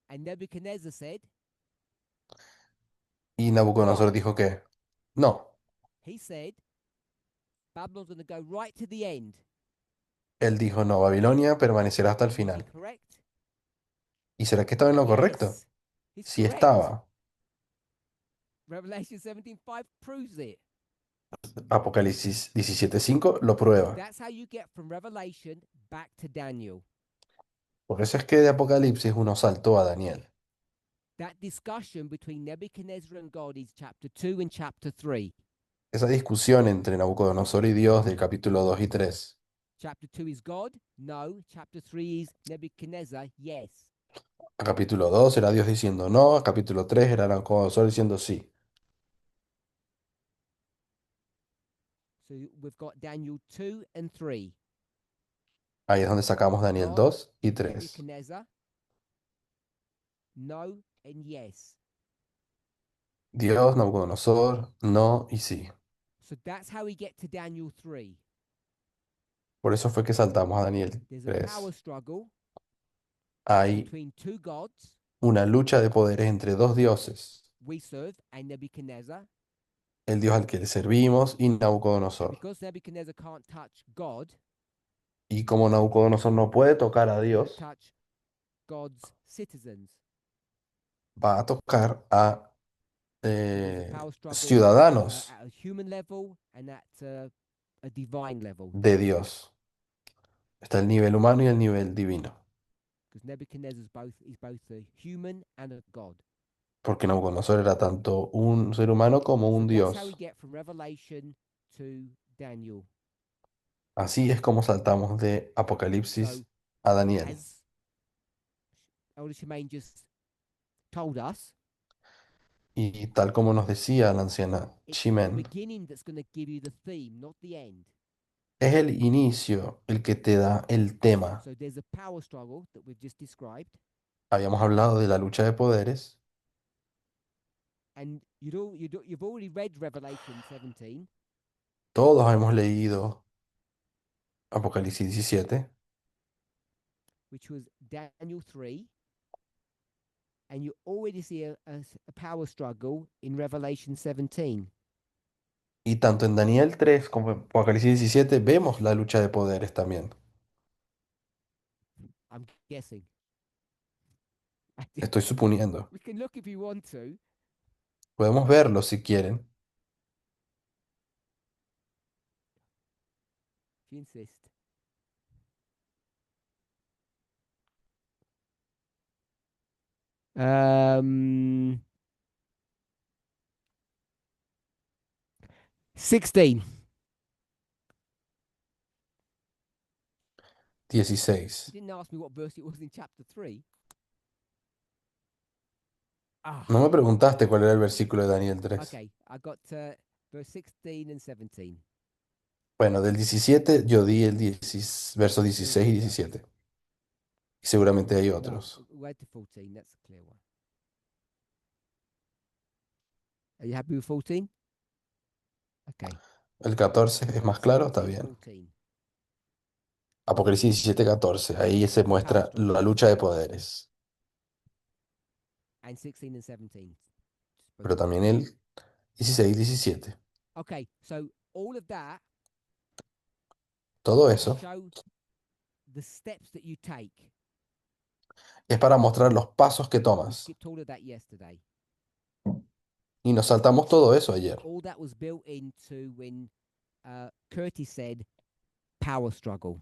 And Nebuchadnezzar said, Y Nabucodonosor dijo que no. he said, Babylon's going to go right to the end. Él dijo, no, Babilonia permanecerá hasta el And was he final. correct? ¿Y será que estaba en lo correcto? Yes, he's Sí correct. estaba. Revelation 17:5 proves it. Apocalipsis 17:5 lo prueba. That's how you get from Revelation back to Daniel. Por eso es que de Apocalipsis uno saltó a Daniel. That discussion between Nebuchadnezzar and God is chapter 2 and chapter 3. Esa discusión entre Nabucodonosor y Dios del capítulo 2 y 3. Chapter 2 is God? No. Chapter 3 is Nebuchadnezzar? Yes. A capítulo 2 era Dios diciendo no, a capítulo 3 era Nabucodonosor diciendo sí. So we've got Daniel 2 and 3. Ahí es donde sacamos Daniel God, 2 y 3. Nebuchadnezzar? No and yes. Dios, Nabucodonosor, no y sí. So that's how we get to Daniel 3. Por eso fue que saltamos a Daniel There's a 3. power struggle Hay between two gods una lucha de poderes entre dos dioses, we serve and Nebuchadnezzar. el Dios al que le servimos y And Nabucodonosor. because Nebuchadnezzar can't touch God, Y como Nabucodonosor no puede tocar a he's going to Dios, touch God's citizens. va a tocar a So there's a power struggle ciudadanos at a human level and at a divine level. de Dios. Está el nivel humano y el nivel divino. Because Nebuchadnezzar's he's both a human and a god. Porque Nabucodonosor era tanto un ser humano como So un that's how we Dios. get from Revelation to Daniel. Así es como saltamos de Apocalipsis So a Daniel. as Elder Shemaine just told us, Y tal como nos decía la anciana it's the Shimen, beginning that's going to give you the theme, not the end. es el inicio el que te da el tema. So there's a power struggle that we've just described, Habíamos hablado de la lucha de poderes. and you've already read Revelation 17, Todos hemos leído Apocalipsis 17, which was Daniel 3, and you already see a power struggle in Revelation 17. y tanto en Daniel 3 como en Apocalipsis 17 vemos la lucha de poderes también. I'm guessing. Estoy suponiendo. We can look if you want to. Podemos verlo si quieren. If you insist. Um, 16. 16. You didn't ask me what verse it was in chapter 3. Ah, No me preguntaste cuál era el versículo de Daniel 3. okay. I got verse 16 and 17. Bueno, del 17 yo di el verso 16 y 17. Y seguramente hay No, otros. we're to 14. That's a clear one. Are you happy with 14? Okay. El 14 es más claro, está 17, bien. 14. Apocalipsis 17, 14. Ahí se muestra la lucha de poderes. And 16 and 17. Pero también el 16 y 17. Okay, so all of that Todo to eso show the steps that you take. es para mostrar los pasos que We tomas. skipped all of that yesterday. Y nos saltamos todo eso ayer. All that was built into when Curtis said power struggle.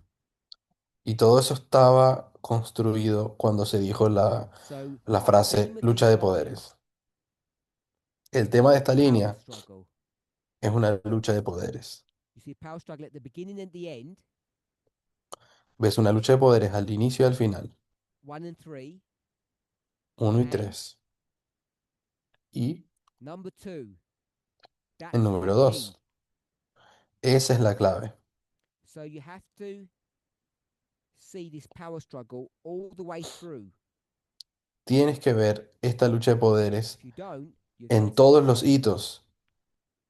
Y todo eso estaba construido cuando se dijo la So frase theme of lucha this de line poderes. El tema de esta power línea struggle. es una lucha de poderes. You see power struggle at the beginning and the end, Ves una lucha de poderes al inicio y al final. 1 and 3. 1 y And 3. Y number 2. That's el the número key. 2. Esa es la clave. So you have to see this power struggle all the way through. Tienes que ver esta lucha de poderes If you don't, you're en missing todos los something. hitos,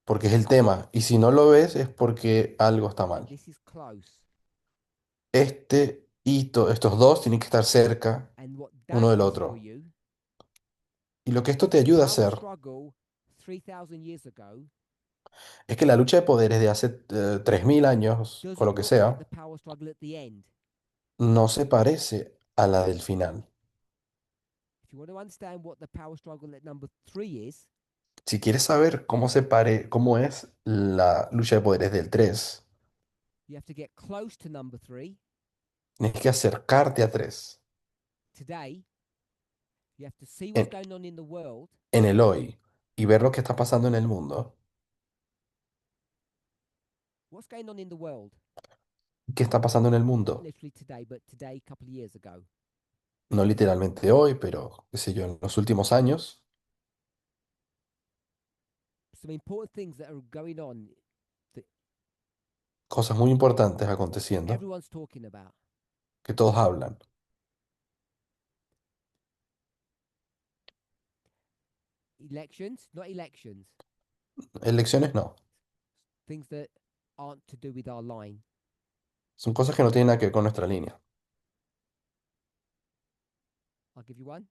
porque es el tema. Y si no lo ves es porque algo está And mal. this is close. Este hito, estos dos tienen que estar cerca And what uno that del does otro. for you, Y lo que esto te ayuda a power hacer struggle 3,000 years ago es que la lucha de poderes de hace 3000 años o lo doesn't que look like sea the power struggle at the end. no se parece a la del final. If you want to understand what the power struggle at number 3 is, Si quieres saber cómo es la lucha de poderes del 3, you have to get close to number 3. tienes que acercarte a 3 Today, you have to see what's en, going on in the world, en el hoy y ver lo que está pasando en el mundo. what's going on in the world, ¿Qué está pasando en el not mundo? literally today, but today, a couple of years ago. No literalmente hoy, pero qué sé yo, en los últimos años. Some important things that are going on that Cosas muy importantes aconteciendo everyone's talking about. que todos hablan. Elections, not elections, Elecciones no. things that aren't to do with our line. Son cosas que no tienen nada que ver con nuestra línea. I'll give you one.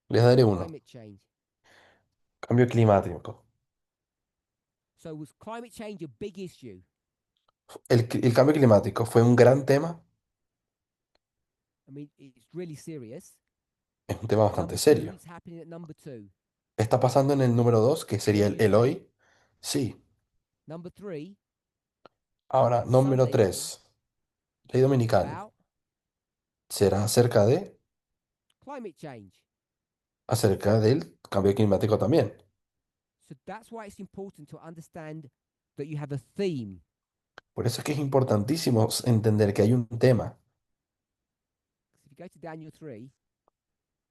Les daré uno. Climate change. Cambio climático. So was climate change a big issue? El cambio climático fue un gran tema, I mean, it's really serious. es un tema bastante Number two, serio. it's happening at number two. Está pasando en el número 2, que sería el USA. hoy. Sí. Number three, Ahora, número Sunday law 3, ley dominicana. about Será climate change. acerca del cambio climático también. So that's why it's important to understand that you have a theme. Por eso es que es importantísimo entender que hay un tema. If you go to Daniel 3,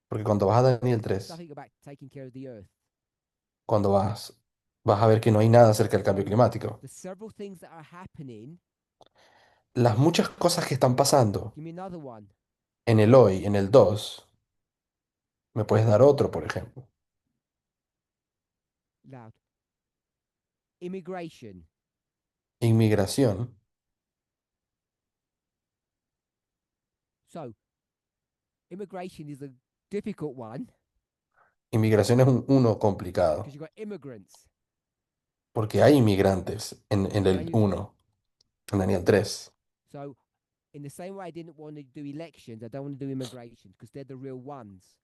Porque cuando vas a Daniel 3, something about taking care of the earth. cuando vas a ver que no hay nada acerca del cambio climático. The several things that are happening. Las muchas cosas que están pasando Give me another one. en el hoy, en el 2, me puedes dar otro, por ejemplo. Loud. Immigration. Inmigración. So, immigration is a difficult one Inmigración es un uno complicado, because you've got immigrants. porque hay inmigrantes en el Daniel 1, en Daniel 3. So, in the same way I didn't want to do elections, I don't want to do immigration because they're the real ones.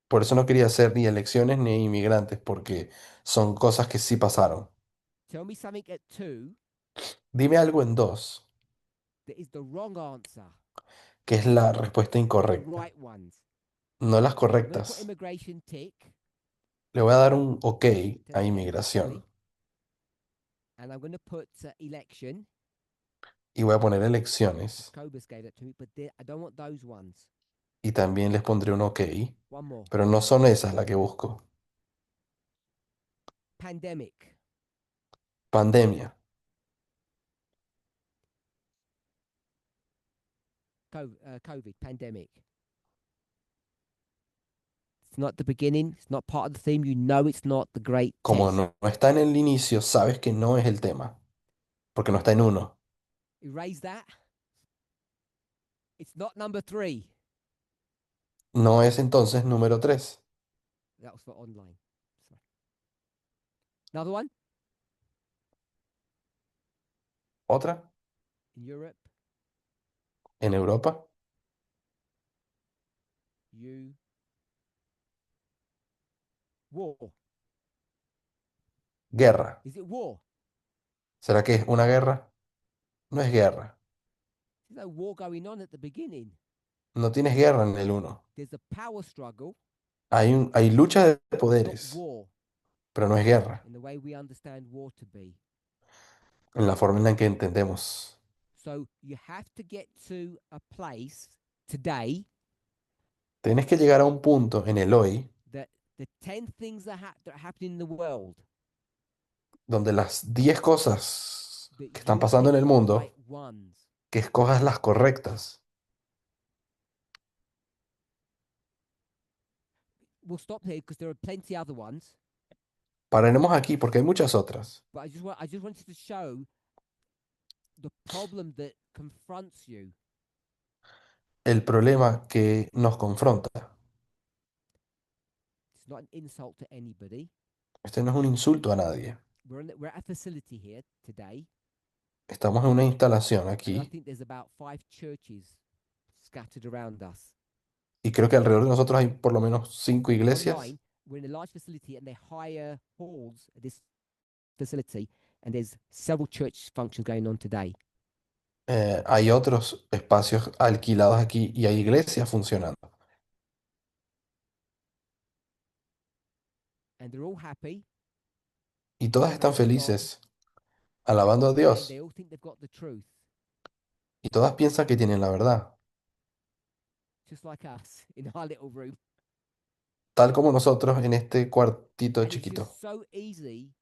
Por eso no quería hacer ni elecciones ni inmigrantes, porque son cosas que sí pasaron. Tell me something at 2 Dime algo en 2, that is the wrong answer, que es la respuesta the incorrecta, right ones. no las I'm going to put correctas. immigration tick, Le voy a dar un OK a 10, 10, inmigración sorry. And I'm going to put election. y voy a poner elecciones Cobus gave that to me, but I don't want those ones. y también les pondré un OK, One more. pero no son esas las que busco. Pandemic. Pandemia. COVID, pandemic. It's not the beginning. It's not part of the theme. You know it's not the great Como test. no está en el inicio, sabes que no es el tema, porque no está en 1. Erase that. It's not number 3. No es entonces número 3. That was for online. Sorry. Another one. Otra, In Europe, en Europa, war. guerra. Is it war? ¿Será que es una guerra? No es guerra. There's no war going on at the beginning. No tienes guerra en el 1. There's a power struggle, Hay lucha de not poderes, war pero no es guerra, in the way we understand war to be. en la forma en la que entendemos. So you have to get to a place today Tienes que llegar a un punto en el hoy that the 10 things that are happening in the world donde las 10 cosas that que están you pasando en pick el the mundo, right ones. que escojas las correctas. We'll stop here because there are plenty other ones. Pararemos aquí porque hay muchas otras. But I just wanted to show the problem that confronts you. El problema que nos confronta. It's not an insult to anybody. Este no es un insulto a nadie. We're at a facility here today. Estamos en una instalación And I aquí think there's about 5 churches scattered around us. y creo que alrededor de nosotros hay por lo menos 5 iglesias. Online, we're in a large facility and they hire halls at this facility, and there's several church functions going on today. Hay otros espacios alquilados aquí y hay iglesias funcionando. And they're all happy. Y todas están praising God, felices, alabando a and Dios. they all think they've got the truth, Y todas piensan que tienen la verdad. just like us in our little room. Tal como nosotros en este cuartito And it's chiquito. just so easy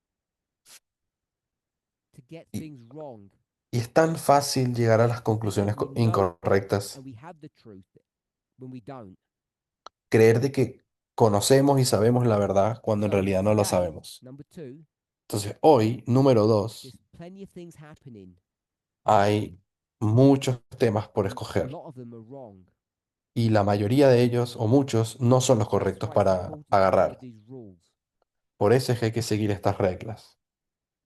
to get Y- things wrong. Y es tan fácil llegar a las conclusiones We know- incorrectas, And we have the truth when we don't. creer de que conocemos y sabemos la verdad cuando en So, realidad no lo today, sabemos. Number 2, Entonces, hoy, número 2, there's plenty of things happening. hay muchos temas por and a escoger lot of them are wrong. y la mayoría de ellos o muchos no son los That's correctos why it's para important to follow agarrar. these rules. Por eso es que hay que seguir estas reglas.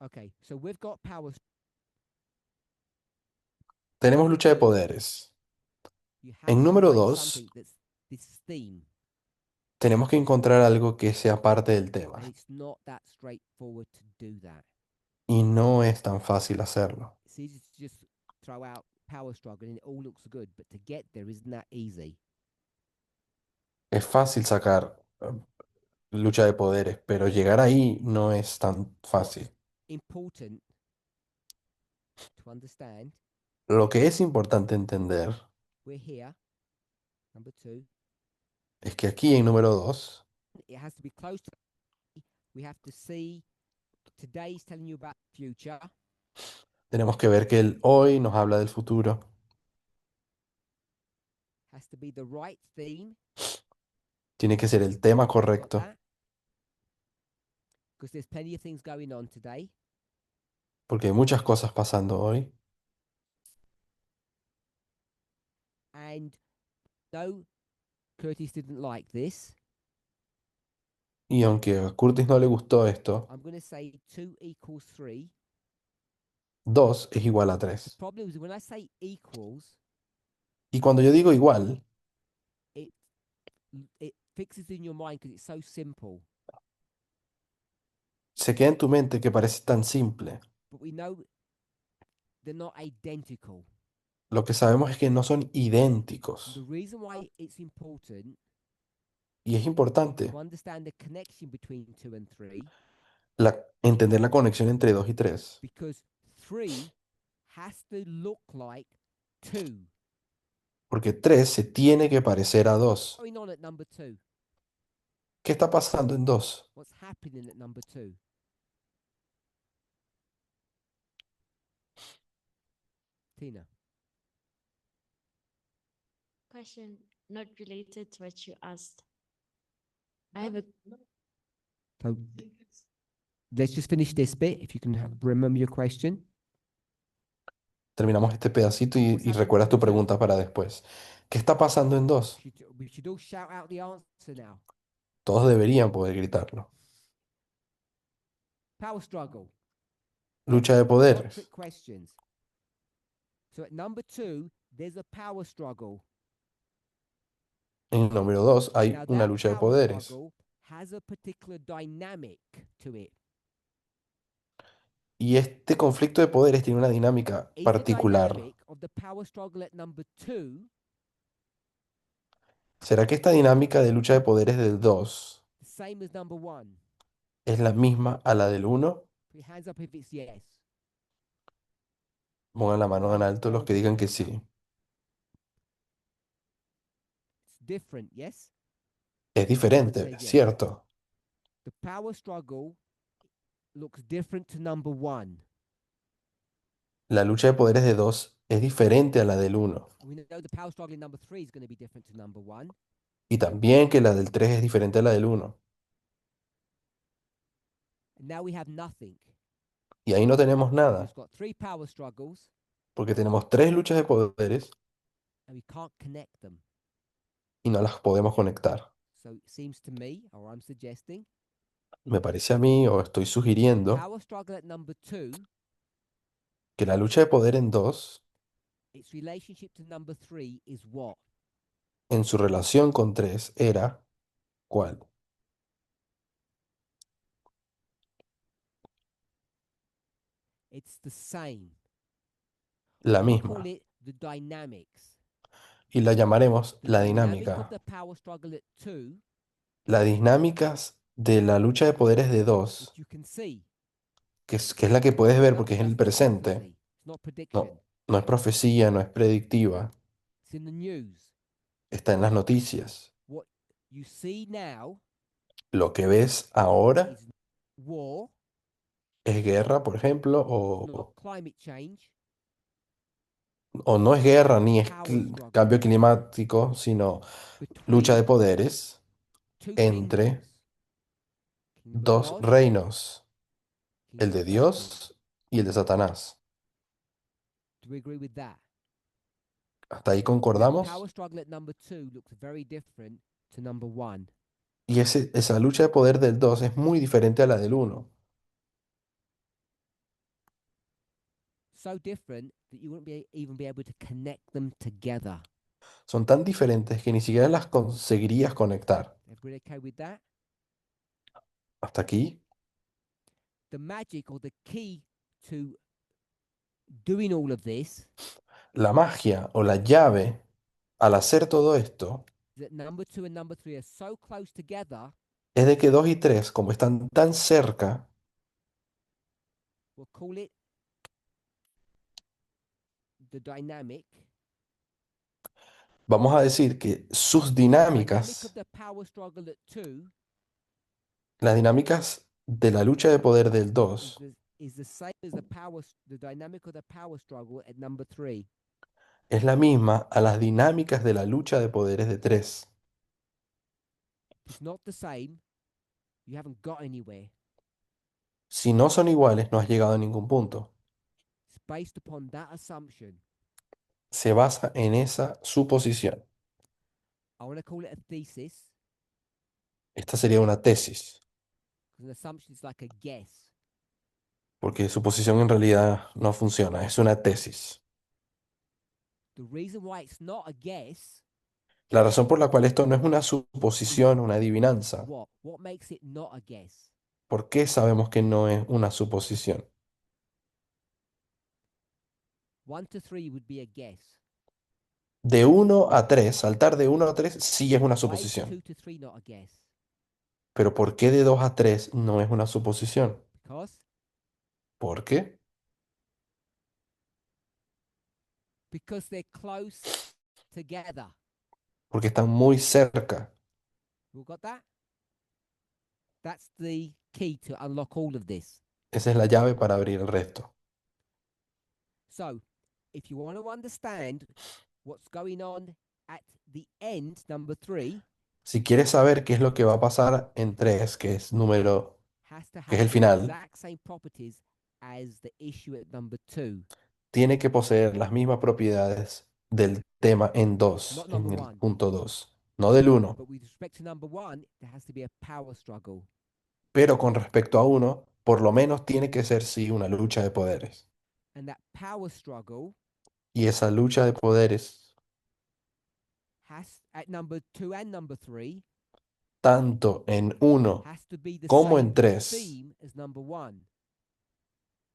Okay, so we've got power. Tenemos lucha de poderes. You have En to número find 2, something that's this theme, tenemos que encontrar algo que sea parte del tema. and it's not that straightforward to do that. Y no es tan fácil hacerlo. It's easy to just throw out power struggle and it all looks good, but to get there isn't that easy. Es fácil sacar lucha de poderes, pero llegar ahí no es tan fácil. Important to understand. Lo que es importante entender We're here. Number 2. es que aquí en número 2 It has to be close to. We have to see. Today's telling you about the future. tenemos que ver que el hoy nos habla del futuro. Has to be the right theme. Tiene que ser el tema Got correcto, that? Because there's plenty of things going on today. porque hay muchas cosas pasando hoy. And no, Curtis didn't like this. Y aunque a Curtis no le gustó esto, I'm going to say 2 equals 3. 2 es igual a The 3. problem is when I say equals, Y cuando yo digo igual, it it fixes in your mind because it's so simple. se queda en tu mente que parece tan simple. But we know they're not identical. Lo que sabemos es que no son The idénticos. reason why it's important Y es importante to understand the connection between 2 and 3, entender la conexión entre 2 y 3. because 3 has to look like 2. Porque 3 se tiene que parecer a 2. Going on at number 2. ¿Qué está pasando en 2? What's happening at number 2? Tina. Question not related to what you asked. I have a So let's just finish this bit. If you can remember your question. Terminamos este pedacito y recuerdas tu pregunta para después. ¿Qué está pasando en 2? We should all shout out the answer now. Todos deberían poder gritarlo. Power struggle. Lucha de Not poderes. trick questions. So at number 2, there's a power struggle. En el número 2 hay Now una that lucha de power poderes. struggle has a particular dynamic to it. Y este conflicto de poderes tiene una dinámica Is the particular. dynamic of the power struggle at number 2 ¿Será que esta dinámica de lucha de poderes del 2 the same as number 1? es la misma a la del 1? Put your hands up if it's yes. Pongan la mano en alto los que digan que sí. It's different, yes? Es diferente, Say yes. ¿cierto? The power struggle looks different to number 1. La lucha de poderes de 2 es diferente a la del 1. We know the power struggle in number 3 is going to be different to number 1. Y también que la del 3 es diferente a la del 1. And now we have nothing. Y ahí no tenemos nada, We've got 3 power struggles porque tenemos 3 luchas de poderes and we can't connect them. y no las podemos conectar. So it seems to me, or I'm suggesting, Me parece a mí, o estoy sugiriendo, power struggle at number 2, que la lucha de poder en 2, its relationship to number 3 is what? en su relación con 3, era ¿cuál? It's the same. La We misma. call it the dynamics. Y la llamaremos The la dynamic dinámica. of the power struggle at 2, Las dinámicas de la lucha de poderes de 2, which you can see. que es la que puedes ver Remember, porque es en el that's presente. prophecy. It's not prediction. No, no es profecía, no es predictiva, It's in the news. está en las noticias. What you see now Lo que ves ahora is war, es guerra, por ejemplo, not climate change, o no es guerra ni es power struggle cambio climático, sino lucha de between poderes two entre kingdoms. Kingdom of dos God, reinos, kingdom el de of Satan. Dios y el de Satanás. Do we agree with that? ¿Hasta ahí Power concordamos? struggle at number 2 looks very different to number 1. Y esa lucha de poder del 2 es muy diferente a la del 1. so different that you wouldn't even be able to connect them together. Son tan diferentes que ni siquiera las conseguirías conectar. Everybody okay with that? Hasta aquí. The magic or the key to doing all of this La magia o la llave al hacer todo esto is that number 2 and number 3 are so close together, es de que 2 y 3, como están tan cerca, we'll call it the dynamic. vamos a decir que sus The dynamic of dinámicas, the power struggle at 2 las dinámicas de la lucha de poder del is 2, is the same as the dynamic of the power struggle at number 3. es la misma a las dinámicas de la lucha de poderes de 3. If it's not the same, you haven't got anywhere. Si no son iguales, no has llegado a ningún punto. It's based upon that assumption. Se basa en esa suposición. I want to call it a thesis Esta sería una tesis, because an assumption is like a guess. porque suposición en realidad no funciona, es una tesis. The reason why it's not a guess La razón por la cual esto no es una suposición, una adivinanza, what makes it not a guess? ¿por qué sabemos que no es una suposición? 1 to 3 would be a guess. De 1 a 3, saltar de 1 a 3 sí es una Why is suposición. 2 to 3 not a guess? Pero ¿por qué de 2 a 3 no es una suposición? Because ¿Por qué? they're close together. Porque están muy cerca. You got that? That's the key to unlock all of this. Esa es la llave para abrir el resto. So, if you want to understand what's going on at the end, number 3 Si quieres saber qué es lo que va a pasar en 3, que es número, has to que es el have the final, exact same properties as the issue at number 2, tiene que poseer las mismas propiedades del tema en 2, not en number el 1. punto 2, no del 1. But with respect to number 1, there has to be a power struggle. Pero con respecto a 1, por lo menos tiene que ser sí una lucha de poderes. And that power struggle Y esa lucha de poderes, has, at number 2 and number 3, tanto en 1, has to be the como same en 3, theme as number 1.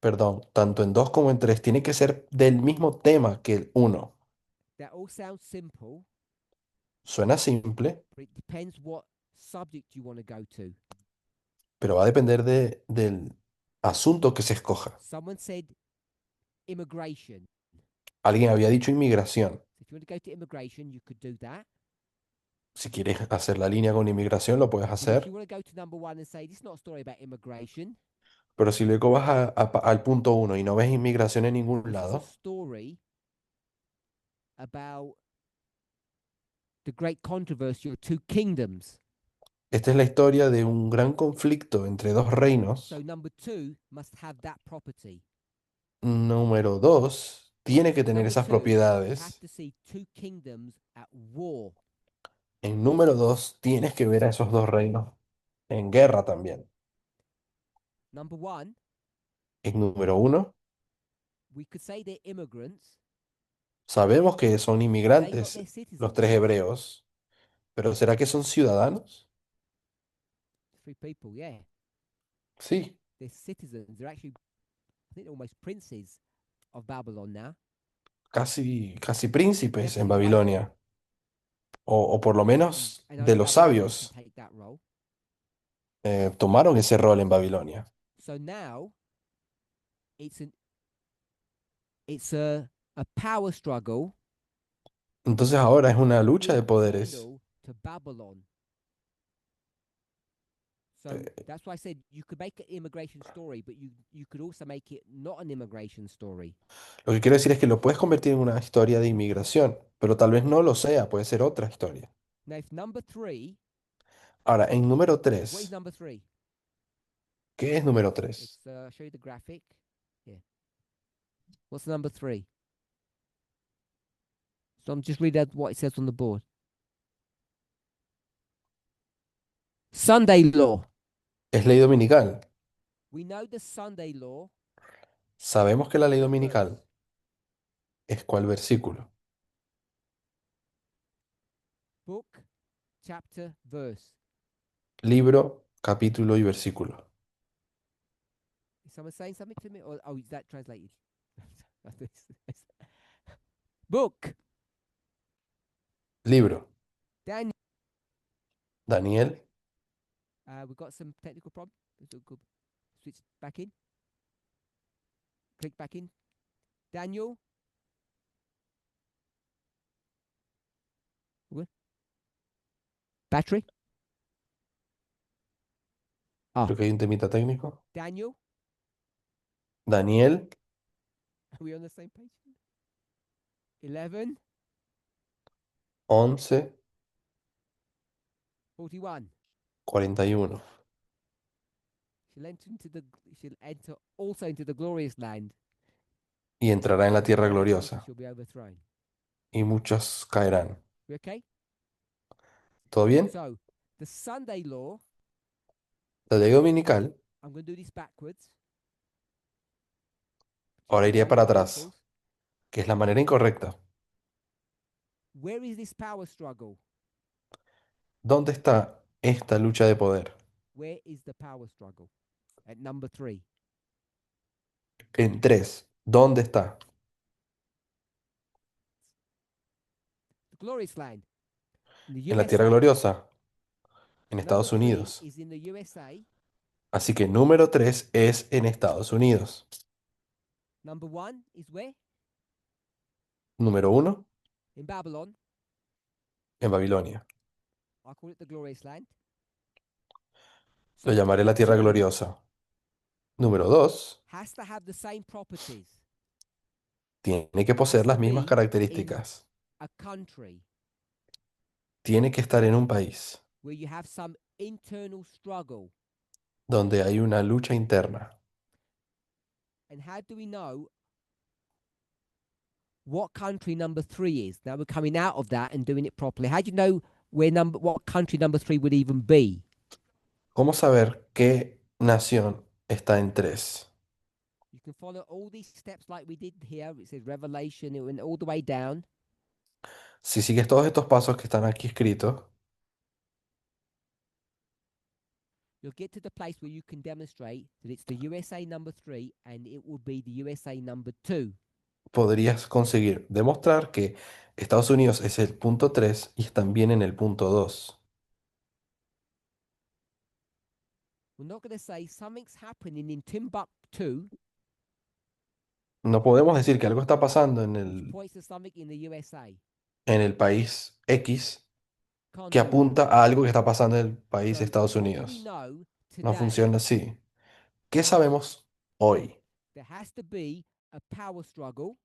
perdón, tanto en 2 como en 3, tiene que ser del mismo tema que el 1. That all sounds simple, Suena simple, but it depends what subject you want to go to. pero va a depender del asunto que se escoja. Someone said immigration. Alguien había dicho inmigración. So if you want to go to immigration, you could do that. Si quieres hacer la línea con inmigración, lo puedes But if hacer. you want to go to number 1 and say, this is not a story about immigration, Pero si luego vas al punto 1 y no ves inmigración en ningún this is a lado, story about the great controversy of 2 kingdoms. esta es la historia de un gran conflicto entre 2 reinos. So number 2 must have that property. Número 2 tiene que tener Number esas 2, you have propiedades. to see 2 kingdoms at war. En número 2 tienes que ver a esos 2 reinos en guerra también. Number 1, En número 1 we could say they're immigrants. sabemos que son They got inmigrantes their los citizens. 3 hebreos, pero ¿será que son ciudadanos? 3 people, yeah. Sí, They're citizens. They're actually, I think they're almost princes of Babylon now. casi príncipes en Definitely one. Babilonia, o por lo menos And de only los Babylonians sabios can take that role. tomaron ese rol en Babilonia. So now it's a power struggle Entonces ahora es una lucha de between poderes. Israel to Babylon. So Eh, that's why I said you could make an immigration story, but you could also make it not an immigration story. Lo que quiero decir es que lo puedes convertir en una historia de inmigración, pero tal vez no lo sea, puede ser otra historia. Now, if number 3, Ahora, en número what is 3, number 3? ¿qué es número 3? It's show you the graphic. Yeah. What's number 3? So I'm just reading out what it says on the board. Sunday law. Es ley dominical. We know the Sunday law Sabemos que la ley verse. dominical es cuál versículo. Book, chapter, verse. Libro, capítulo y versículo. Is someone saying something to me? Or, oh, is that translated? Book, Libro. Daniel. Daniel. We've got some technical problem. Switch back in. Click back in. Daniel. What? Battery. Ah, Creo que hay un temita técnico. Daniel. Daniel Are we on the same page? 11, 11, 41. 41. She'll enter also into the glorious land. Y entrará en la and tierra many countries gloriosa, shall be overthrown. y muchos caerán. We okay? ¿Todo bien? So, the Sunday law, La ley dominical, I'm going to do this backwards. which is ahora the iría wrong para way to do atrás, things. que es la manera incorrecta. Where is this power struggle? ¿Dónde está esta lucha de poder? Where is the power struggle? At number 3. En 3, ¿dónde está? The glorious land. In the En la tierra USA. gloriosa, en Number Estados 3 Unidos. is in the USA. Así que número 3 es en Estados Unidos. Number 1 is where? Número 1, In Babylon. en Babilonia. I call it the glorious land. Lo So, llamaré la tierra 2 gloriosa. Número 2, has to have the same properties. tiene que poseer las mismas características. A country Tiene que estar en un país where you have some internal struggle. donde hay una lucha interna. And how do we know what country number 3 is? Now we're coming out of that and doing it properly. How do you know what country number 3 would even be? ¿Cómo saber qué nación está en 3? You can follow all these steps like we did here. It says Revelation, it went all the way down. Si sigues todos estos pasos que están aquí escritos, You'll get to the place where you can demonstrate that it's the USA number 3 and it will be the USA number 2. podrías conseguir demostrar que Estados Unidos es el punto 3 y también en el punto 2. We're not going to say something's happening in Timbuktu, No podemos decir que algo está pasando en which el, points to something in the USA. en el país X Can't que do that. apunta a algo que está pasando en el país So, Estados what do we Unidos. know No today? funciona así. ¿Qué sabemos hoy? There has to be a power struggle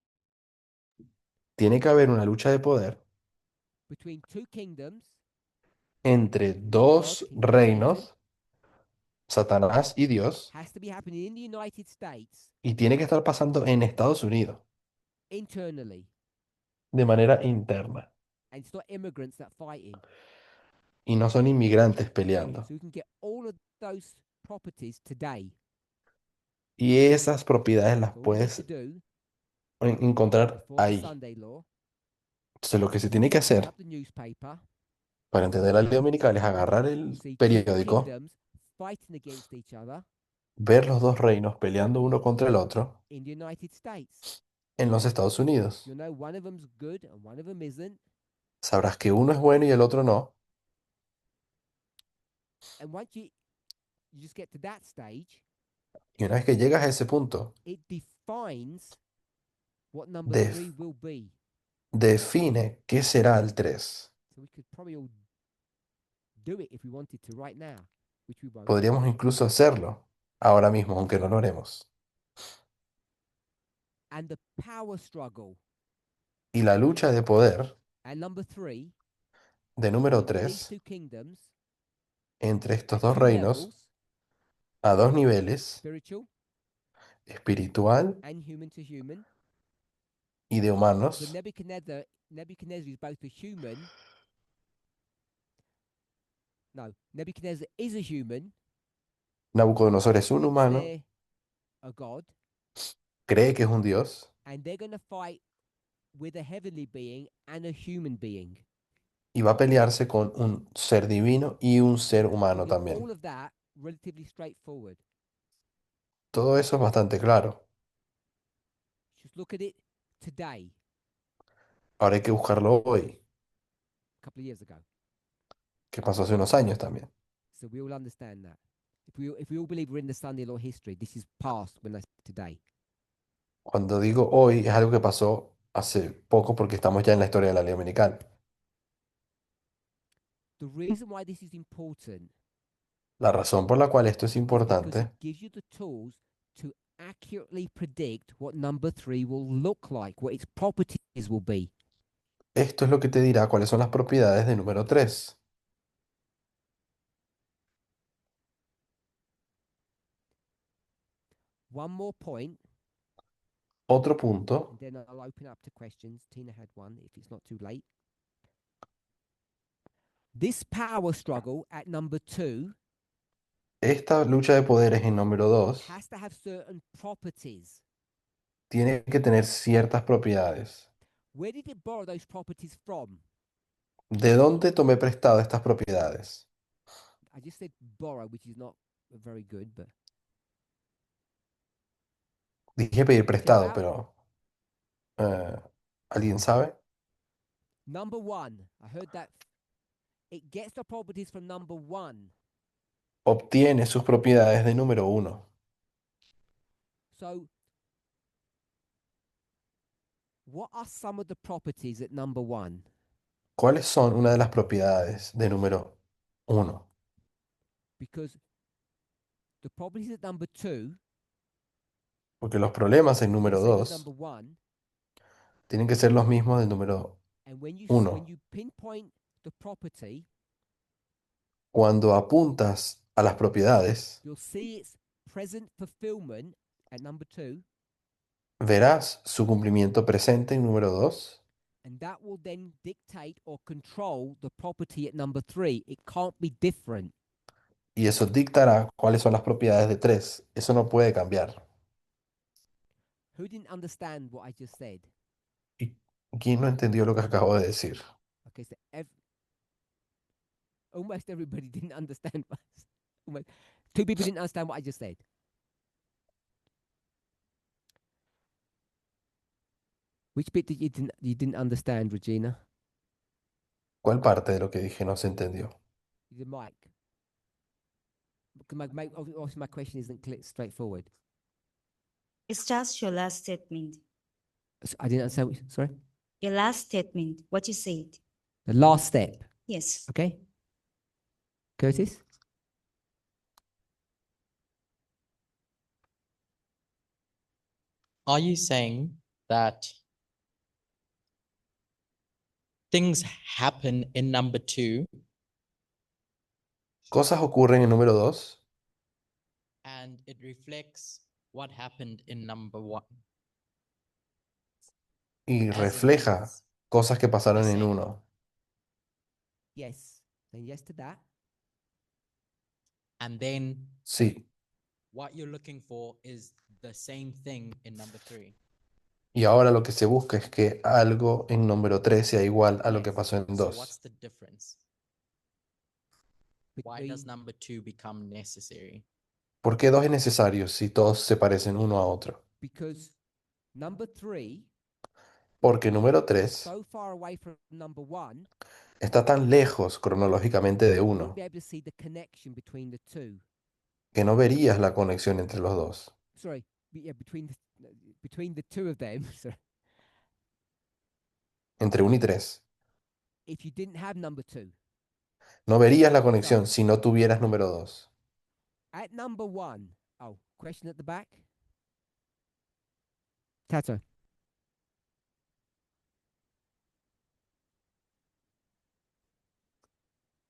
Tiene que haber una lucha de poder between 2 kingdoms, entre God, dos King Satan, reinos, Satanás y Dios, has to be happening in the United States y tiene que estar pasando en Estados Unidos internally, de manera interna. and it's not immigrants that fighting. Y no son inmigrantes peleando. So we can get all of those properties today. Y esas propiedades las So all we need puedes to do encontrar before the ahí. Sunday law, Entonces lo que se tiene que pick hacer up the newspaper, para entender la ley dominical es agarrar el see 2 periódico, kingdoms fighting against each other ver los dos reinos peleando uno contra el otro in the United States. en los Estados Unidos. You'll know one of them's good and one of them isn't. Sabrás que uno es bueno y el otro no. And once you just get to that stage, Y una vez que llegas a ese punto, it defines what number Def- 3 will be. define qué será el 3. So we could probably all do it if we wanted to right now, which we won't. Podríamos incluso hacerlo ahora mismo, aunque no lo haremos. And the power struggle. Y la lucha de poder And number 3, de número between these 3 2 kingdoms, entre estos at dos 2 reinos levels, a dos niveles, spiritual espiritual and human to human. y de So humanos. Nebuchadnezzar is both a human. No, Nebuchadnezzar is a human. Nabucodonosor es un Is humano there a God? cree que es un Dios and they're going to fight with a heavenly being and a human being. y va a pelearse con un ser divino y un ser humano Isn't también. all of that relatively straightforward? Todo eso es bastante claro. Just look at it today, Ahora hay que buscarlo hoy, a couple of years ago. que pasó hace unos años también. So we all understand that. If we all believe we're in the Sunday law history, this is past when I say today. Cuando digo hoy es algo que pasó hace poco porque estamos ya en la historia de la ley dominical. The reason why this is important La razón por la cual esto es is because importante it gives you the tools to accurately predict what number 3 will look like, what its properties will be. esto es lo que te dirá cuáles son las propiedades de número 3. One more point, Otro punto, and then I'll open up to questions. Tina had one, if it's not too late. This power struggle at number 2 esta lucha de poderes en número 2 has to have certain properties. tiene que tener ciertas propiedades. Where did it borrow those properties from? ¿De dónde tomé prestado estas propiedades? I just said borrow, which is not very good, but Dije pedir prestado, out. pero ¿alguien sabe? number 1, I heard that. It gets the properties from number 1. Obtiene sus propiedades de número 1. So, what are some of the properties at number 1? ¿Cuáles son una de las propiedades de número 1? Because the properties at number 2 Porque los problemas en are the número same as 2 number 1, tienen que ser los mismos del número and when Uno. you pinpoint the property, Cuando apuntas a las propiedades, you'll see its present fulfillment at number 2, verás su cumplimiento presente en número 2 and that will then dictate or control the property at number 3. It can't be different. y eso dictará cuáles son las propiedades de 3. Eso no puede cambiar. Who didn't understand what I just said? ¿Y quién no entendió lo que acabo de decir? Okay, so almost everybody didn't understand what almost 2 people didn't understand what I just said. Which bit did you didn't understand, Regina? ¿Cuál parte de lo que dije no se entendió? The mic. Because obviously my question isn't clear, straightforward. It's just your last statement. I didn't understand. Sorry. Your last statement, what you said. The last step. Yes. Okay. Curtis. Are you saying that things happen in number 2 Cosas ocurren en número 2 and it reflects what happened in number 1? y as it refleja is cosas que pasaron en same. 1. Yes. Then yes to that. And then Sí. what you're looking for is the same thing in number 3. Y ahora lo que se busca es que algo en número 3 sea igual a lo que Yes. pasó en So 2. what's the difference? Why does Between number 2 become necessary? ¿Por qué 2 es necesario si todos se parecen uno a otro? because number 3 Porque número is 3 so far away from number 1, está tan lejos cronológicamente de you won't 1 be able to see the connection between the two. que no verías la conexión entre los dos. Sorry, yeah, between the two of them. Sorry. Entre 1 y 3. If you didn't have number 2, No verías la conexión si no tuvieras número 2. at number 1, oh, question at the back. Tato.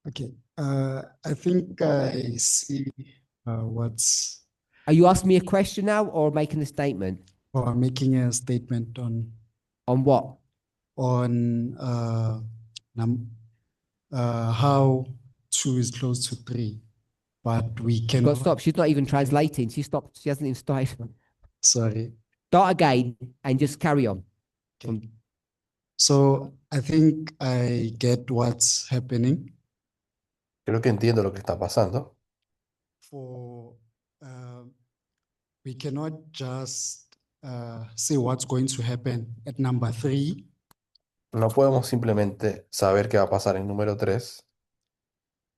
Okay, I think I see what's, Are you asking me a question now or making a statement? or making a statement On what? on how 2 is close to 3, but we Got cannot, stop. She's not even translating. She stopped. She hasn't even started. sorry, Start again and just carry on. Okay. From So I think I get what's happening. Creo que entiendo lo que está pasando. For we cannot just say what's going to happen at number 3 No podemos simplemente saber qué va a pasar en número 3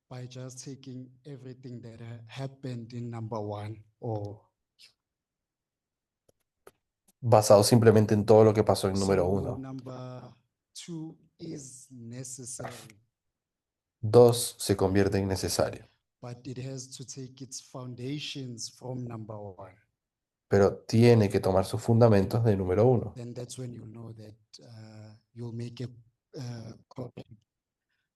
by just taking everything that happened in number 1 or basado simplemente en todo lo que pasó en número so 1. number 2 is necessary, 2 se convierte en necesario, but it has to take its foundations from number 1. pero tiene que tomar sus fundamentos de número 1. Then that's when you know that you'll make a correct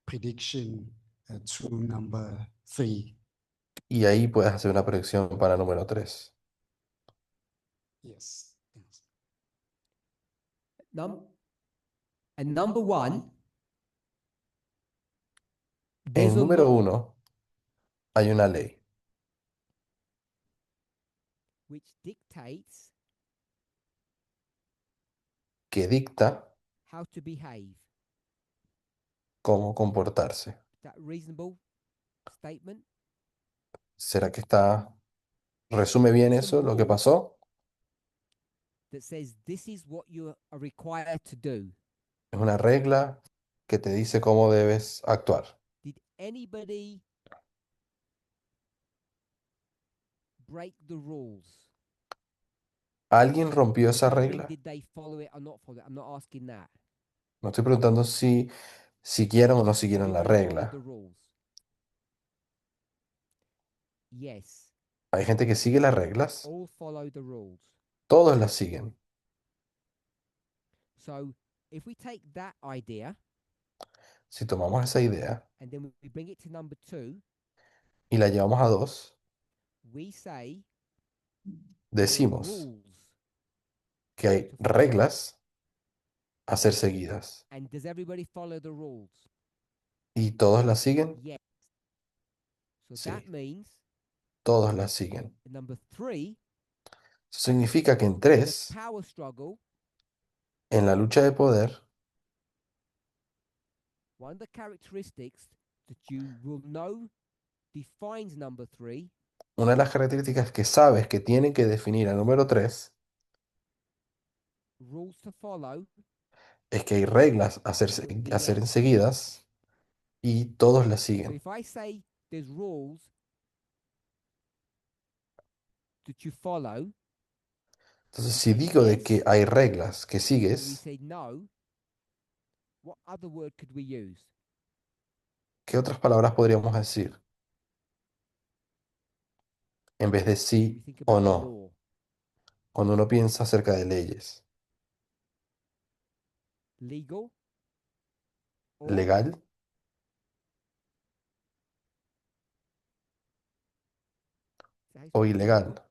prediction to number 3. Y ahí puedes hacer una predicción para número 3. Yes. Thanks. and number one, En there's a número law 1 hay una ley which dictates que dicta how to behave. cómo comportarse. Is that a reasonable statement? ¿Será que resume bien eso, lo que pasó? That says this is what you are required to do. Es una regla que te dice cómo debes actuar. Did anybody break the rules? ¿Alguien rompió esa I don't mean regla? did they follow it or not follow it? I'm not asking that. No estoy preguntando si siguieron o no siguieron la Everybody followed regla. the rules. Yes, Hay gente que sigue las reglas, all follow the rules. todos las siguen. So if we take that idea Si tomamos esa idea and then we bring it to number 2, y la llevamos a 2, we say there are decimos rules. que hay to follow. reglas a ser seguidas. And does everybody follow the rules? ¿Y todos las siguen? Yes. So Sí. that means Todos las siguen. in number 3, Eso significa que en the 3, power struggle, en la lucha de poder, one of the characteristics that you will know defines number 3 una de las características que sabes que tienen que definir al número 3 rules to follow, es que hay reglas a ser seguidas y todos las so siguen. if I say there's rules that you follow, Entonces, si digo de que hay reglas que and we sigues, say no, what other word could we use? ¿qué otras palabras podríamos decir? En vez de We sí think o about no, law. cuando uno piensa acerca de leyes. Legal or ¿Legal is that how you o spell ilegal?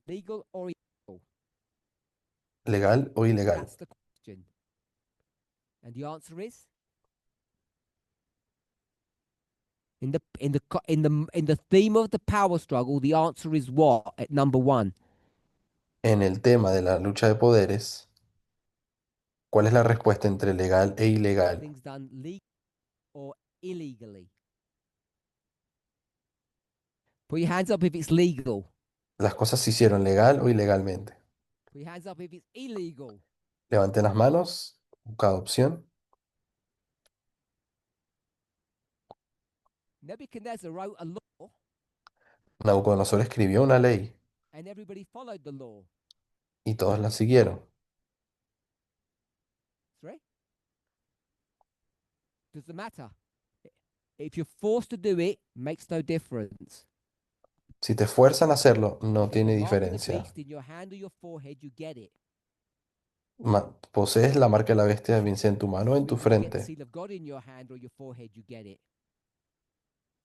legal or illegal? ¿Legal o ilegal? That's the question. And the answer is in the theme of the power struggle, the answer is what at number 1? En el tema de la lucha de poderes, ¿cuál es la respuesta entre legal e ilegal? Things done legally or illegally. Put your hands up if it's legal. ¿Las cosas se hicieron legal o ilegalmente? Put your hands up if it's illegal. Levanten las manos, cada opción. Nebuchadnezzar wrote a law Nabucodonosor escribió una ley and everybody followed the law. y todos la siguieron. Sorry? Doesn't matter. If you're forced to do it, makes no difference. Si te fuerzan a hacerlo, no If you tiene have the mark of the diferencia. beast in your hand or your forehead, you get it. Posees la marca de la bestia, bien sea en tu mano o en tu If you get the frente. seal of God in your hand or your forehead, you get it.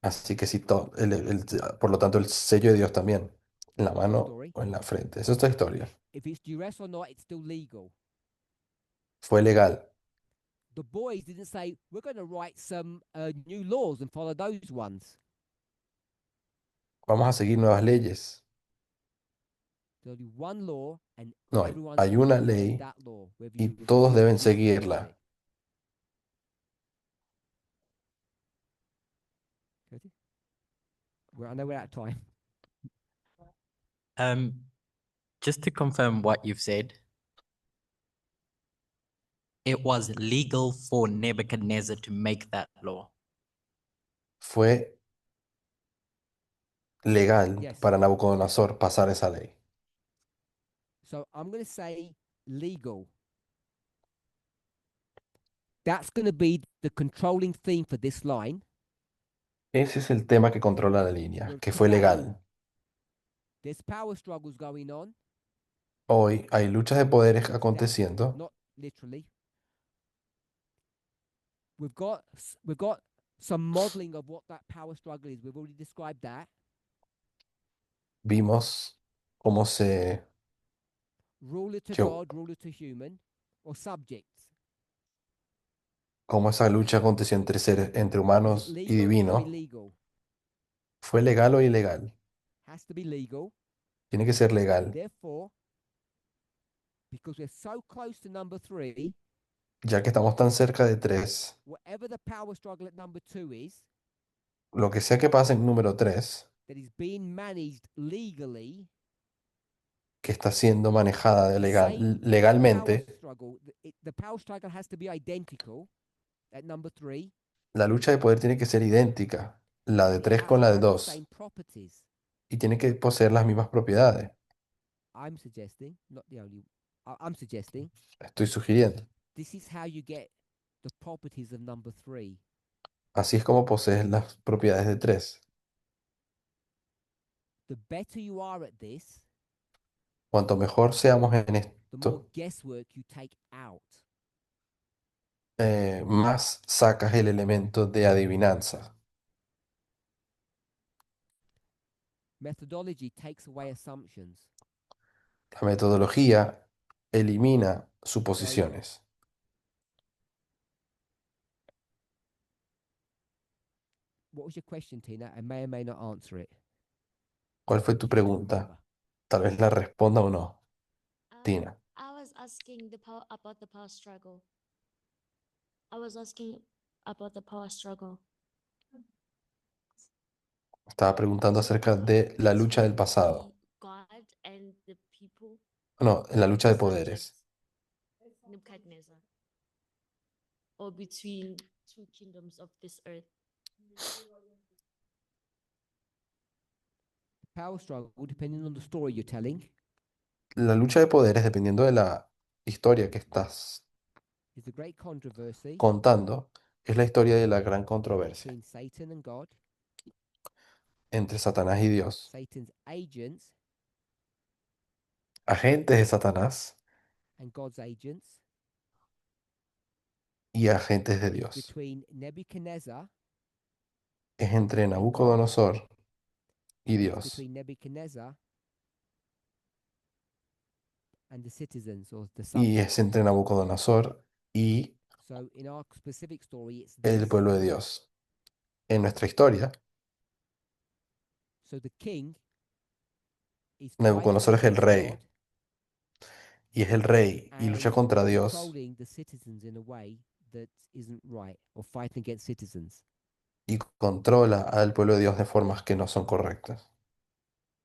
Así que si por lo tanto el sello de Dios también, en la mano Story. o en la frente. Esa es otra historia. If it's duress or not, it's still legal. Fue legal. The boys didn't say, we're going to write some new laws and follow those ones. Vamos a seguir nuevas leyes. There's only one law, and No, everyone's hay una supposed to obey ley that law, whether y you agree todos with it or deben disagree with seguirla. it. Katie? Well, I know we're out of time. Just to confirm what you've said, it was legal for Nebuchadnezzar to make that law. Fue legal Yes. para Nabucodonosor pasar esa ley. So I'm going to say legal. That's going to be the controlling theme for this line. Ese es el tema que controla la línea, Well, que fue today- legal. There's power struggles going on. Hoy hay luchas de poderes Today, aconteciendo. not literally. We've got some modeling of what that power struggle is. We've already described that. Vimos cómo se Ruler to Yo- God, ruler to human, or subjects. cómo esa lucha aconteció entre seres, entre Is humanos it y legal or divino. illegal? ¿Fue legal o ilegal? Has to be legal. Tiene que ser legal, Therefore, because we're so close to number 3, ya que estamos tan cerca de 3. whatever the power struggle at number 2 is, Lo que sea que pase en número 3, that is being managed legally, que está siendo manejada de the same power legalmente, struggle, the power struggle has to be identical at number 3. la lucha de poder tiene que ser idéntica, la de It 3 has con to la de have the 2, same properties. y tiene que poseer las mismas propiedades. I'm suggesting, not the only, I'm suggesting Estoy sugiriendo. this is how you get the properties of number 3. Así es como posees las propiedades de 3. The better you are at this, Cuanto mejor seamos en the more esto, guesswork you take out. más sacas el elemento de adivinanza. Methodology takes away assumptions. La metodología elimina suposiciones. What was your question, Tina? I may or may not answer it. ¿Cuál fue tu pregunta? Tal vez la responda o no. Tina. I was asking about the power struggle. I was asking about the power struggle. Estaba preguntando acerca de la lucha del pasado. God and the people, No, en la lucha de subjects, poderes. Nebuchadnezzar, or between two kingdoms of this earth. Power struggle, depending on the story you're telling, La lucha de poderes, dependiendo de la historia que estás is the great controversy contando, es la historia de la gran controversia between Satan and God, entre Satanás y Dios. Satan's agents Agentes de Satanás and God's agents, y agentes de Dios. between Nebuchadnezzar Es entre Nabucodonosor y and it's Dios. between Nebuchadnezzar and the citizens or the Y subjects. es entre Nabucodonosor y So in our specific story, it's el this. pueblo de Dios. En nuestra historia, So the king is Nabucodonosor es fighting el against rey God y es el rey y lucha and contra Dios controlling the citizens in a way that isn't right, or fighting against citizens. y controla al pueblo de Dios de formas que no son correctas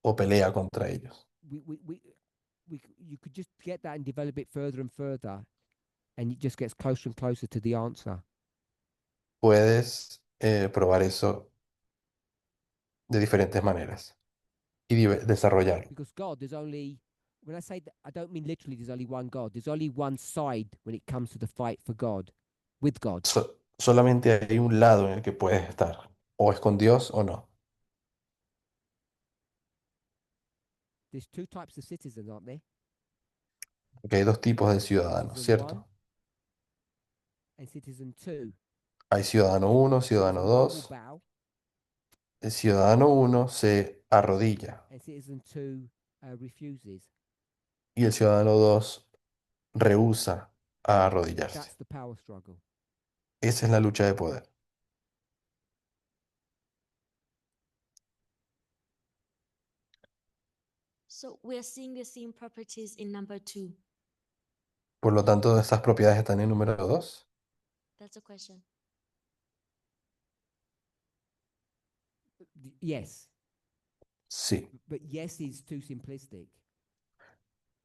o pelea contra ellos. You could just get that and develop it further and further, and it just gets closer and closer to the answer. Puedes probar eso de diferentes maneras y desarrollarlo. Because God, there's only, when I say that, I don't mean literally there's only one God. There's only one side when it comes to the fight for God, with God. Solamente hay un lado en el que puedes estar, o es con Dios o no. There's two types of citizens, aren't there? Porque hay dos tipos de ciudadanos, Citizen ¿cierto? one and citizen 2. Hay ciudadano 1, ciudadano Citizen 1 will 2. bow, El ciudadano 1 se arrodilla and citizen 2 refuses. y el ciudadano 2 rehúsa a arrodillarse. That's the power struggle. Esa es la lucha de poder. So we're seeing the same properties in number 2. Por lo tanto, esas propiedades están en número 2. That's a question. Yes, Sí. but yes is too simplistic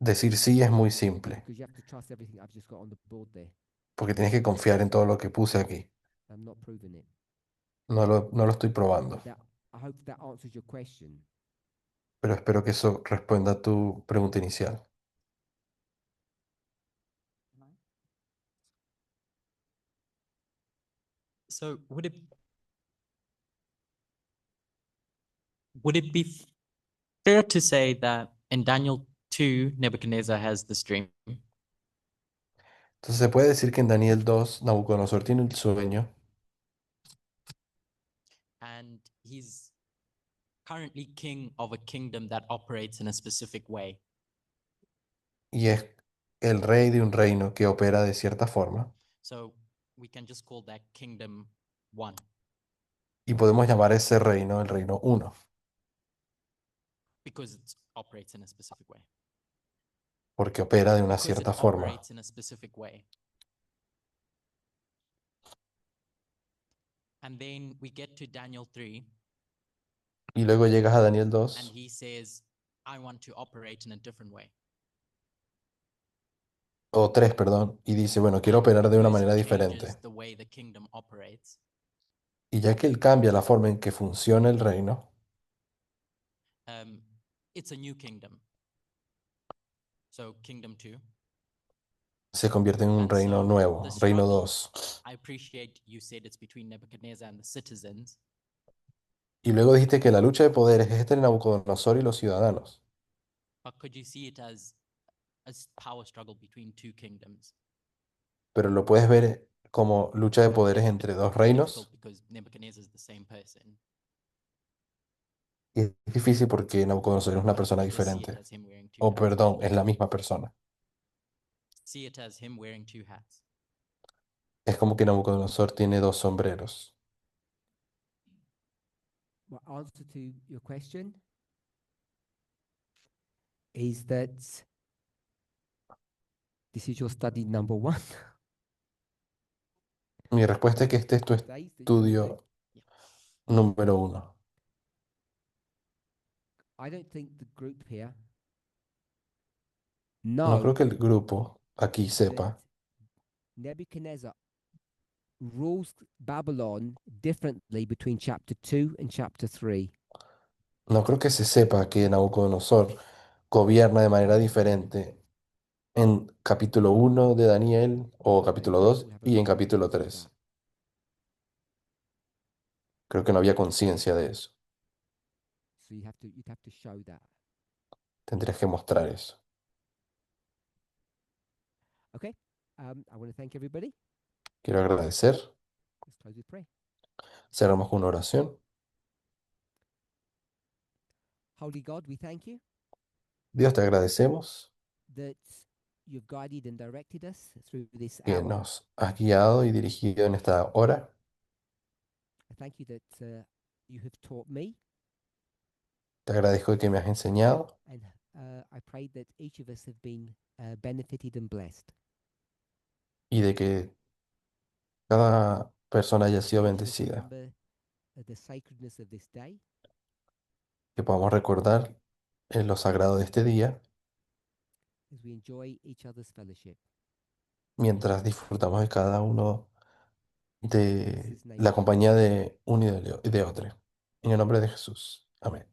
Decir sí es muy simple, because you have to trust everything I've just got on the board there. porque tienes que confiar en todo lo que puse aquí. I'm not proving it. No lo estoy probando, That I hope that answers your question. pero espero que eso responda a tu pregunta inicial. So would it be fair to say that in Daniel 2, Nebuchadnezzar has this dream, Entonces se puede decir que en Daniel 2, Nabucodonosor tiene un sueño and he's currently king of a kingdom that operates in a specific way. y es el rey de un reino que opera de cierta forma, So we can just call that kingdom 1. y podemos llamar a ese reino el reino 1, because it operates in a specific way. porque opera de una Because it cierta forma. operates in a specific way. And then we get to Daniel 3, Y luego llegas a Daniel and 2 he says, I want to operate in a different way. o 3, perdón, y dice, bueno, quiero And operar de una because he manera changes diferente. the way the kingdom operates, Y ya que él cambia la forma en que funciona el reino, um, it's a new kingdom. So kingdom 2. se convierte en un And reino so nuevo, the reino struggle- 2. I appreciate you said it's between Nebuchadnezzar and the citizens, Y luego dijiste que la lucha de poderes es entre Nabucodonosor y los ciudadanos. but could you see it as a power struggle between two kingdoms? Pero lo puedes ver como lucha de poderes entre dos reinos. Difficult because Nebuchadnezzar is the same person. Y es difícil porque Nabucodonosor es una persona You just see it diferente. as him wearing two O hats. perdón, es la misma persona. See it as him wearing two hats. Es como que Nabucodonosor tiene dos sombreros. My answer to your question is that this is your study number 1. Mi respuesta es que este es tu Days that you estudio número 1. I don't think the group here No creo know que el grupo aquí sepa that Nebuchadnezzar rules Babylon differently between chapter 2 and chapter 3. No creo que se sepa que Nabucodonosor gobierna de manera diferente en capítulo 1 de Daniel o capítulo 2 y en capítulo 3. Creo que no había conciencia de eso. So you'd have to show that. Tendrías que mostrar eso. Okay. I want to thank everybody. Quiero agradecer. Let's close with prayer. Cerramos con una oración. Holy God, we thank you Dios, te agradecemos that you've guided and directed us through this que hour. nos has guiado y dirigido en esta hora. I thank you that you have taught me, Te agradezco que me has enseñado and I pray that each of us have been benefited and blessed. y de que cada persona haya sido Let us bendecida. remember the sacredness of this day, Que podamos recordar en lo sagrado de este día as we enjoy each other's fellowship. mientras disfrutamos de cada uno de la compañía de uno y de otro. En el nombre de Jesús. Amén.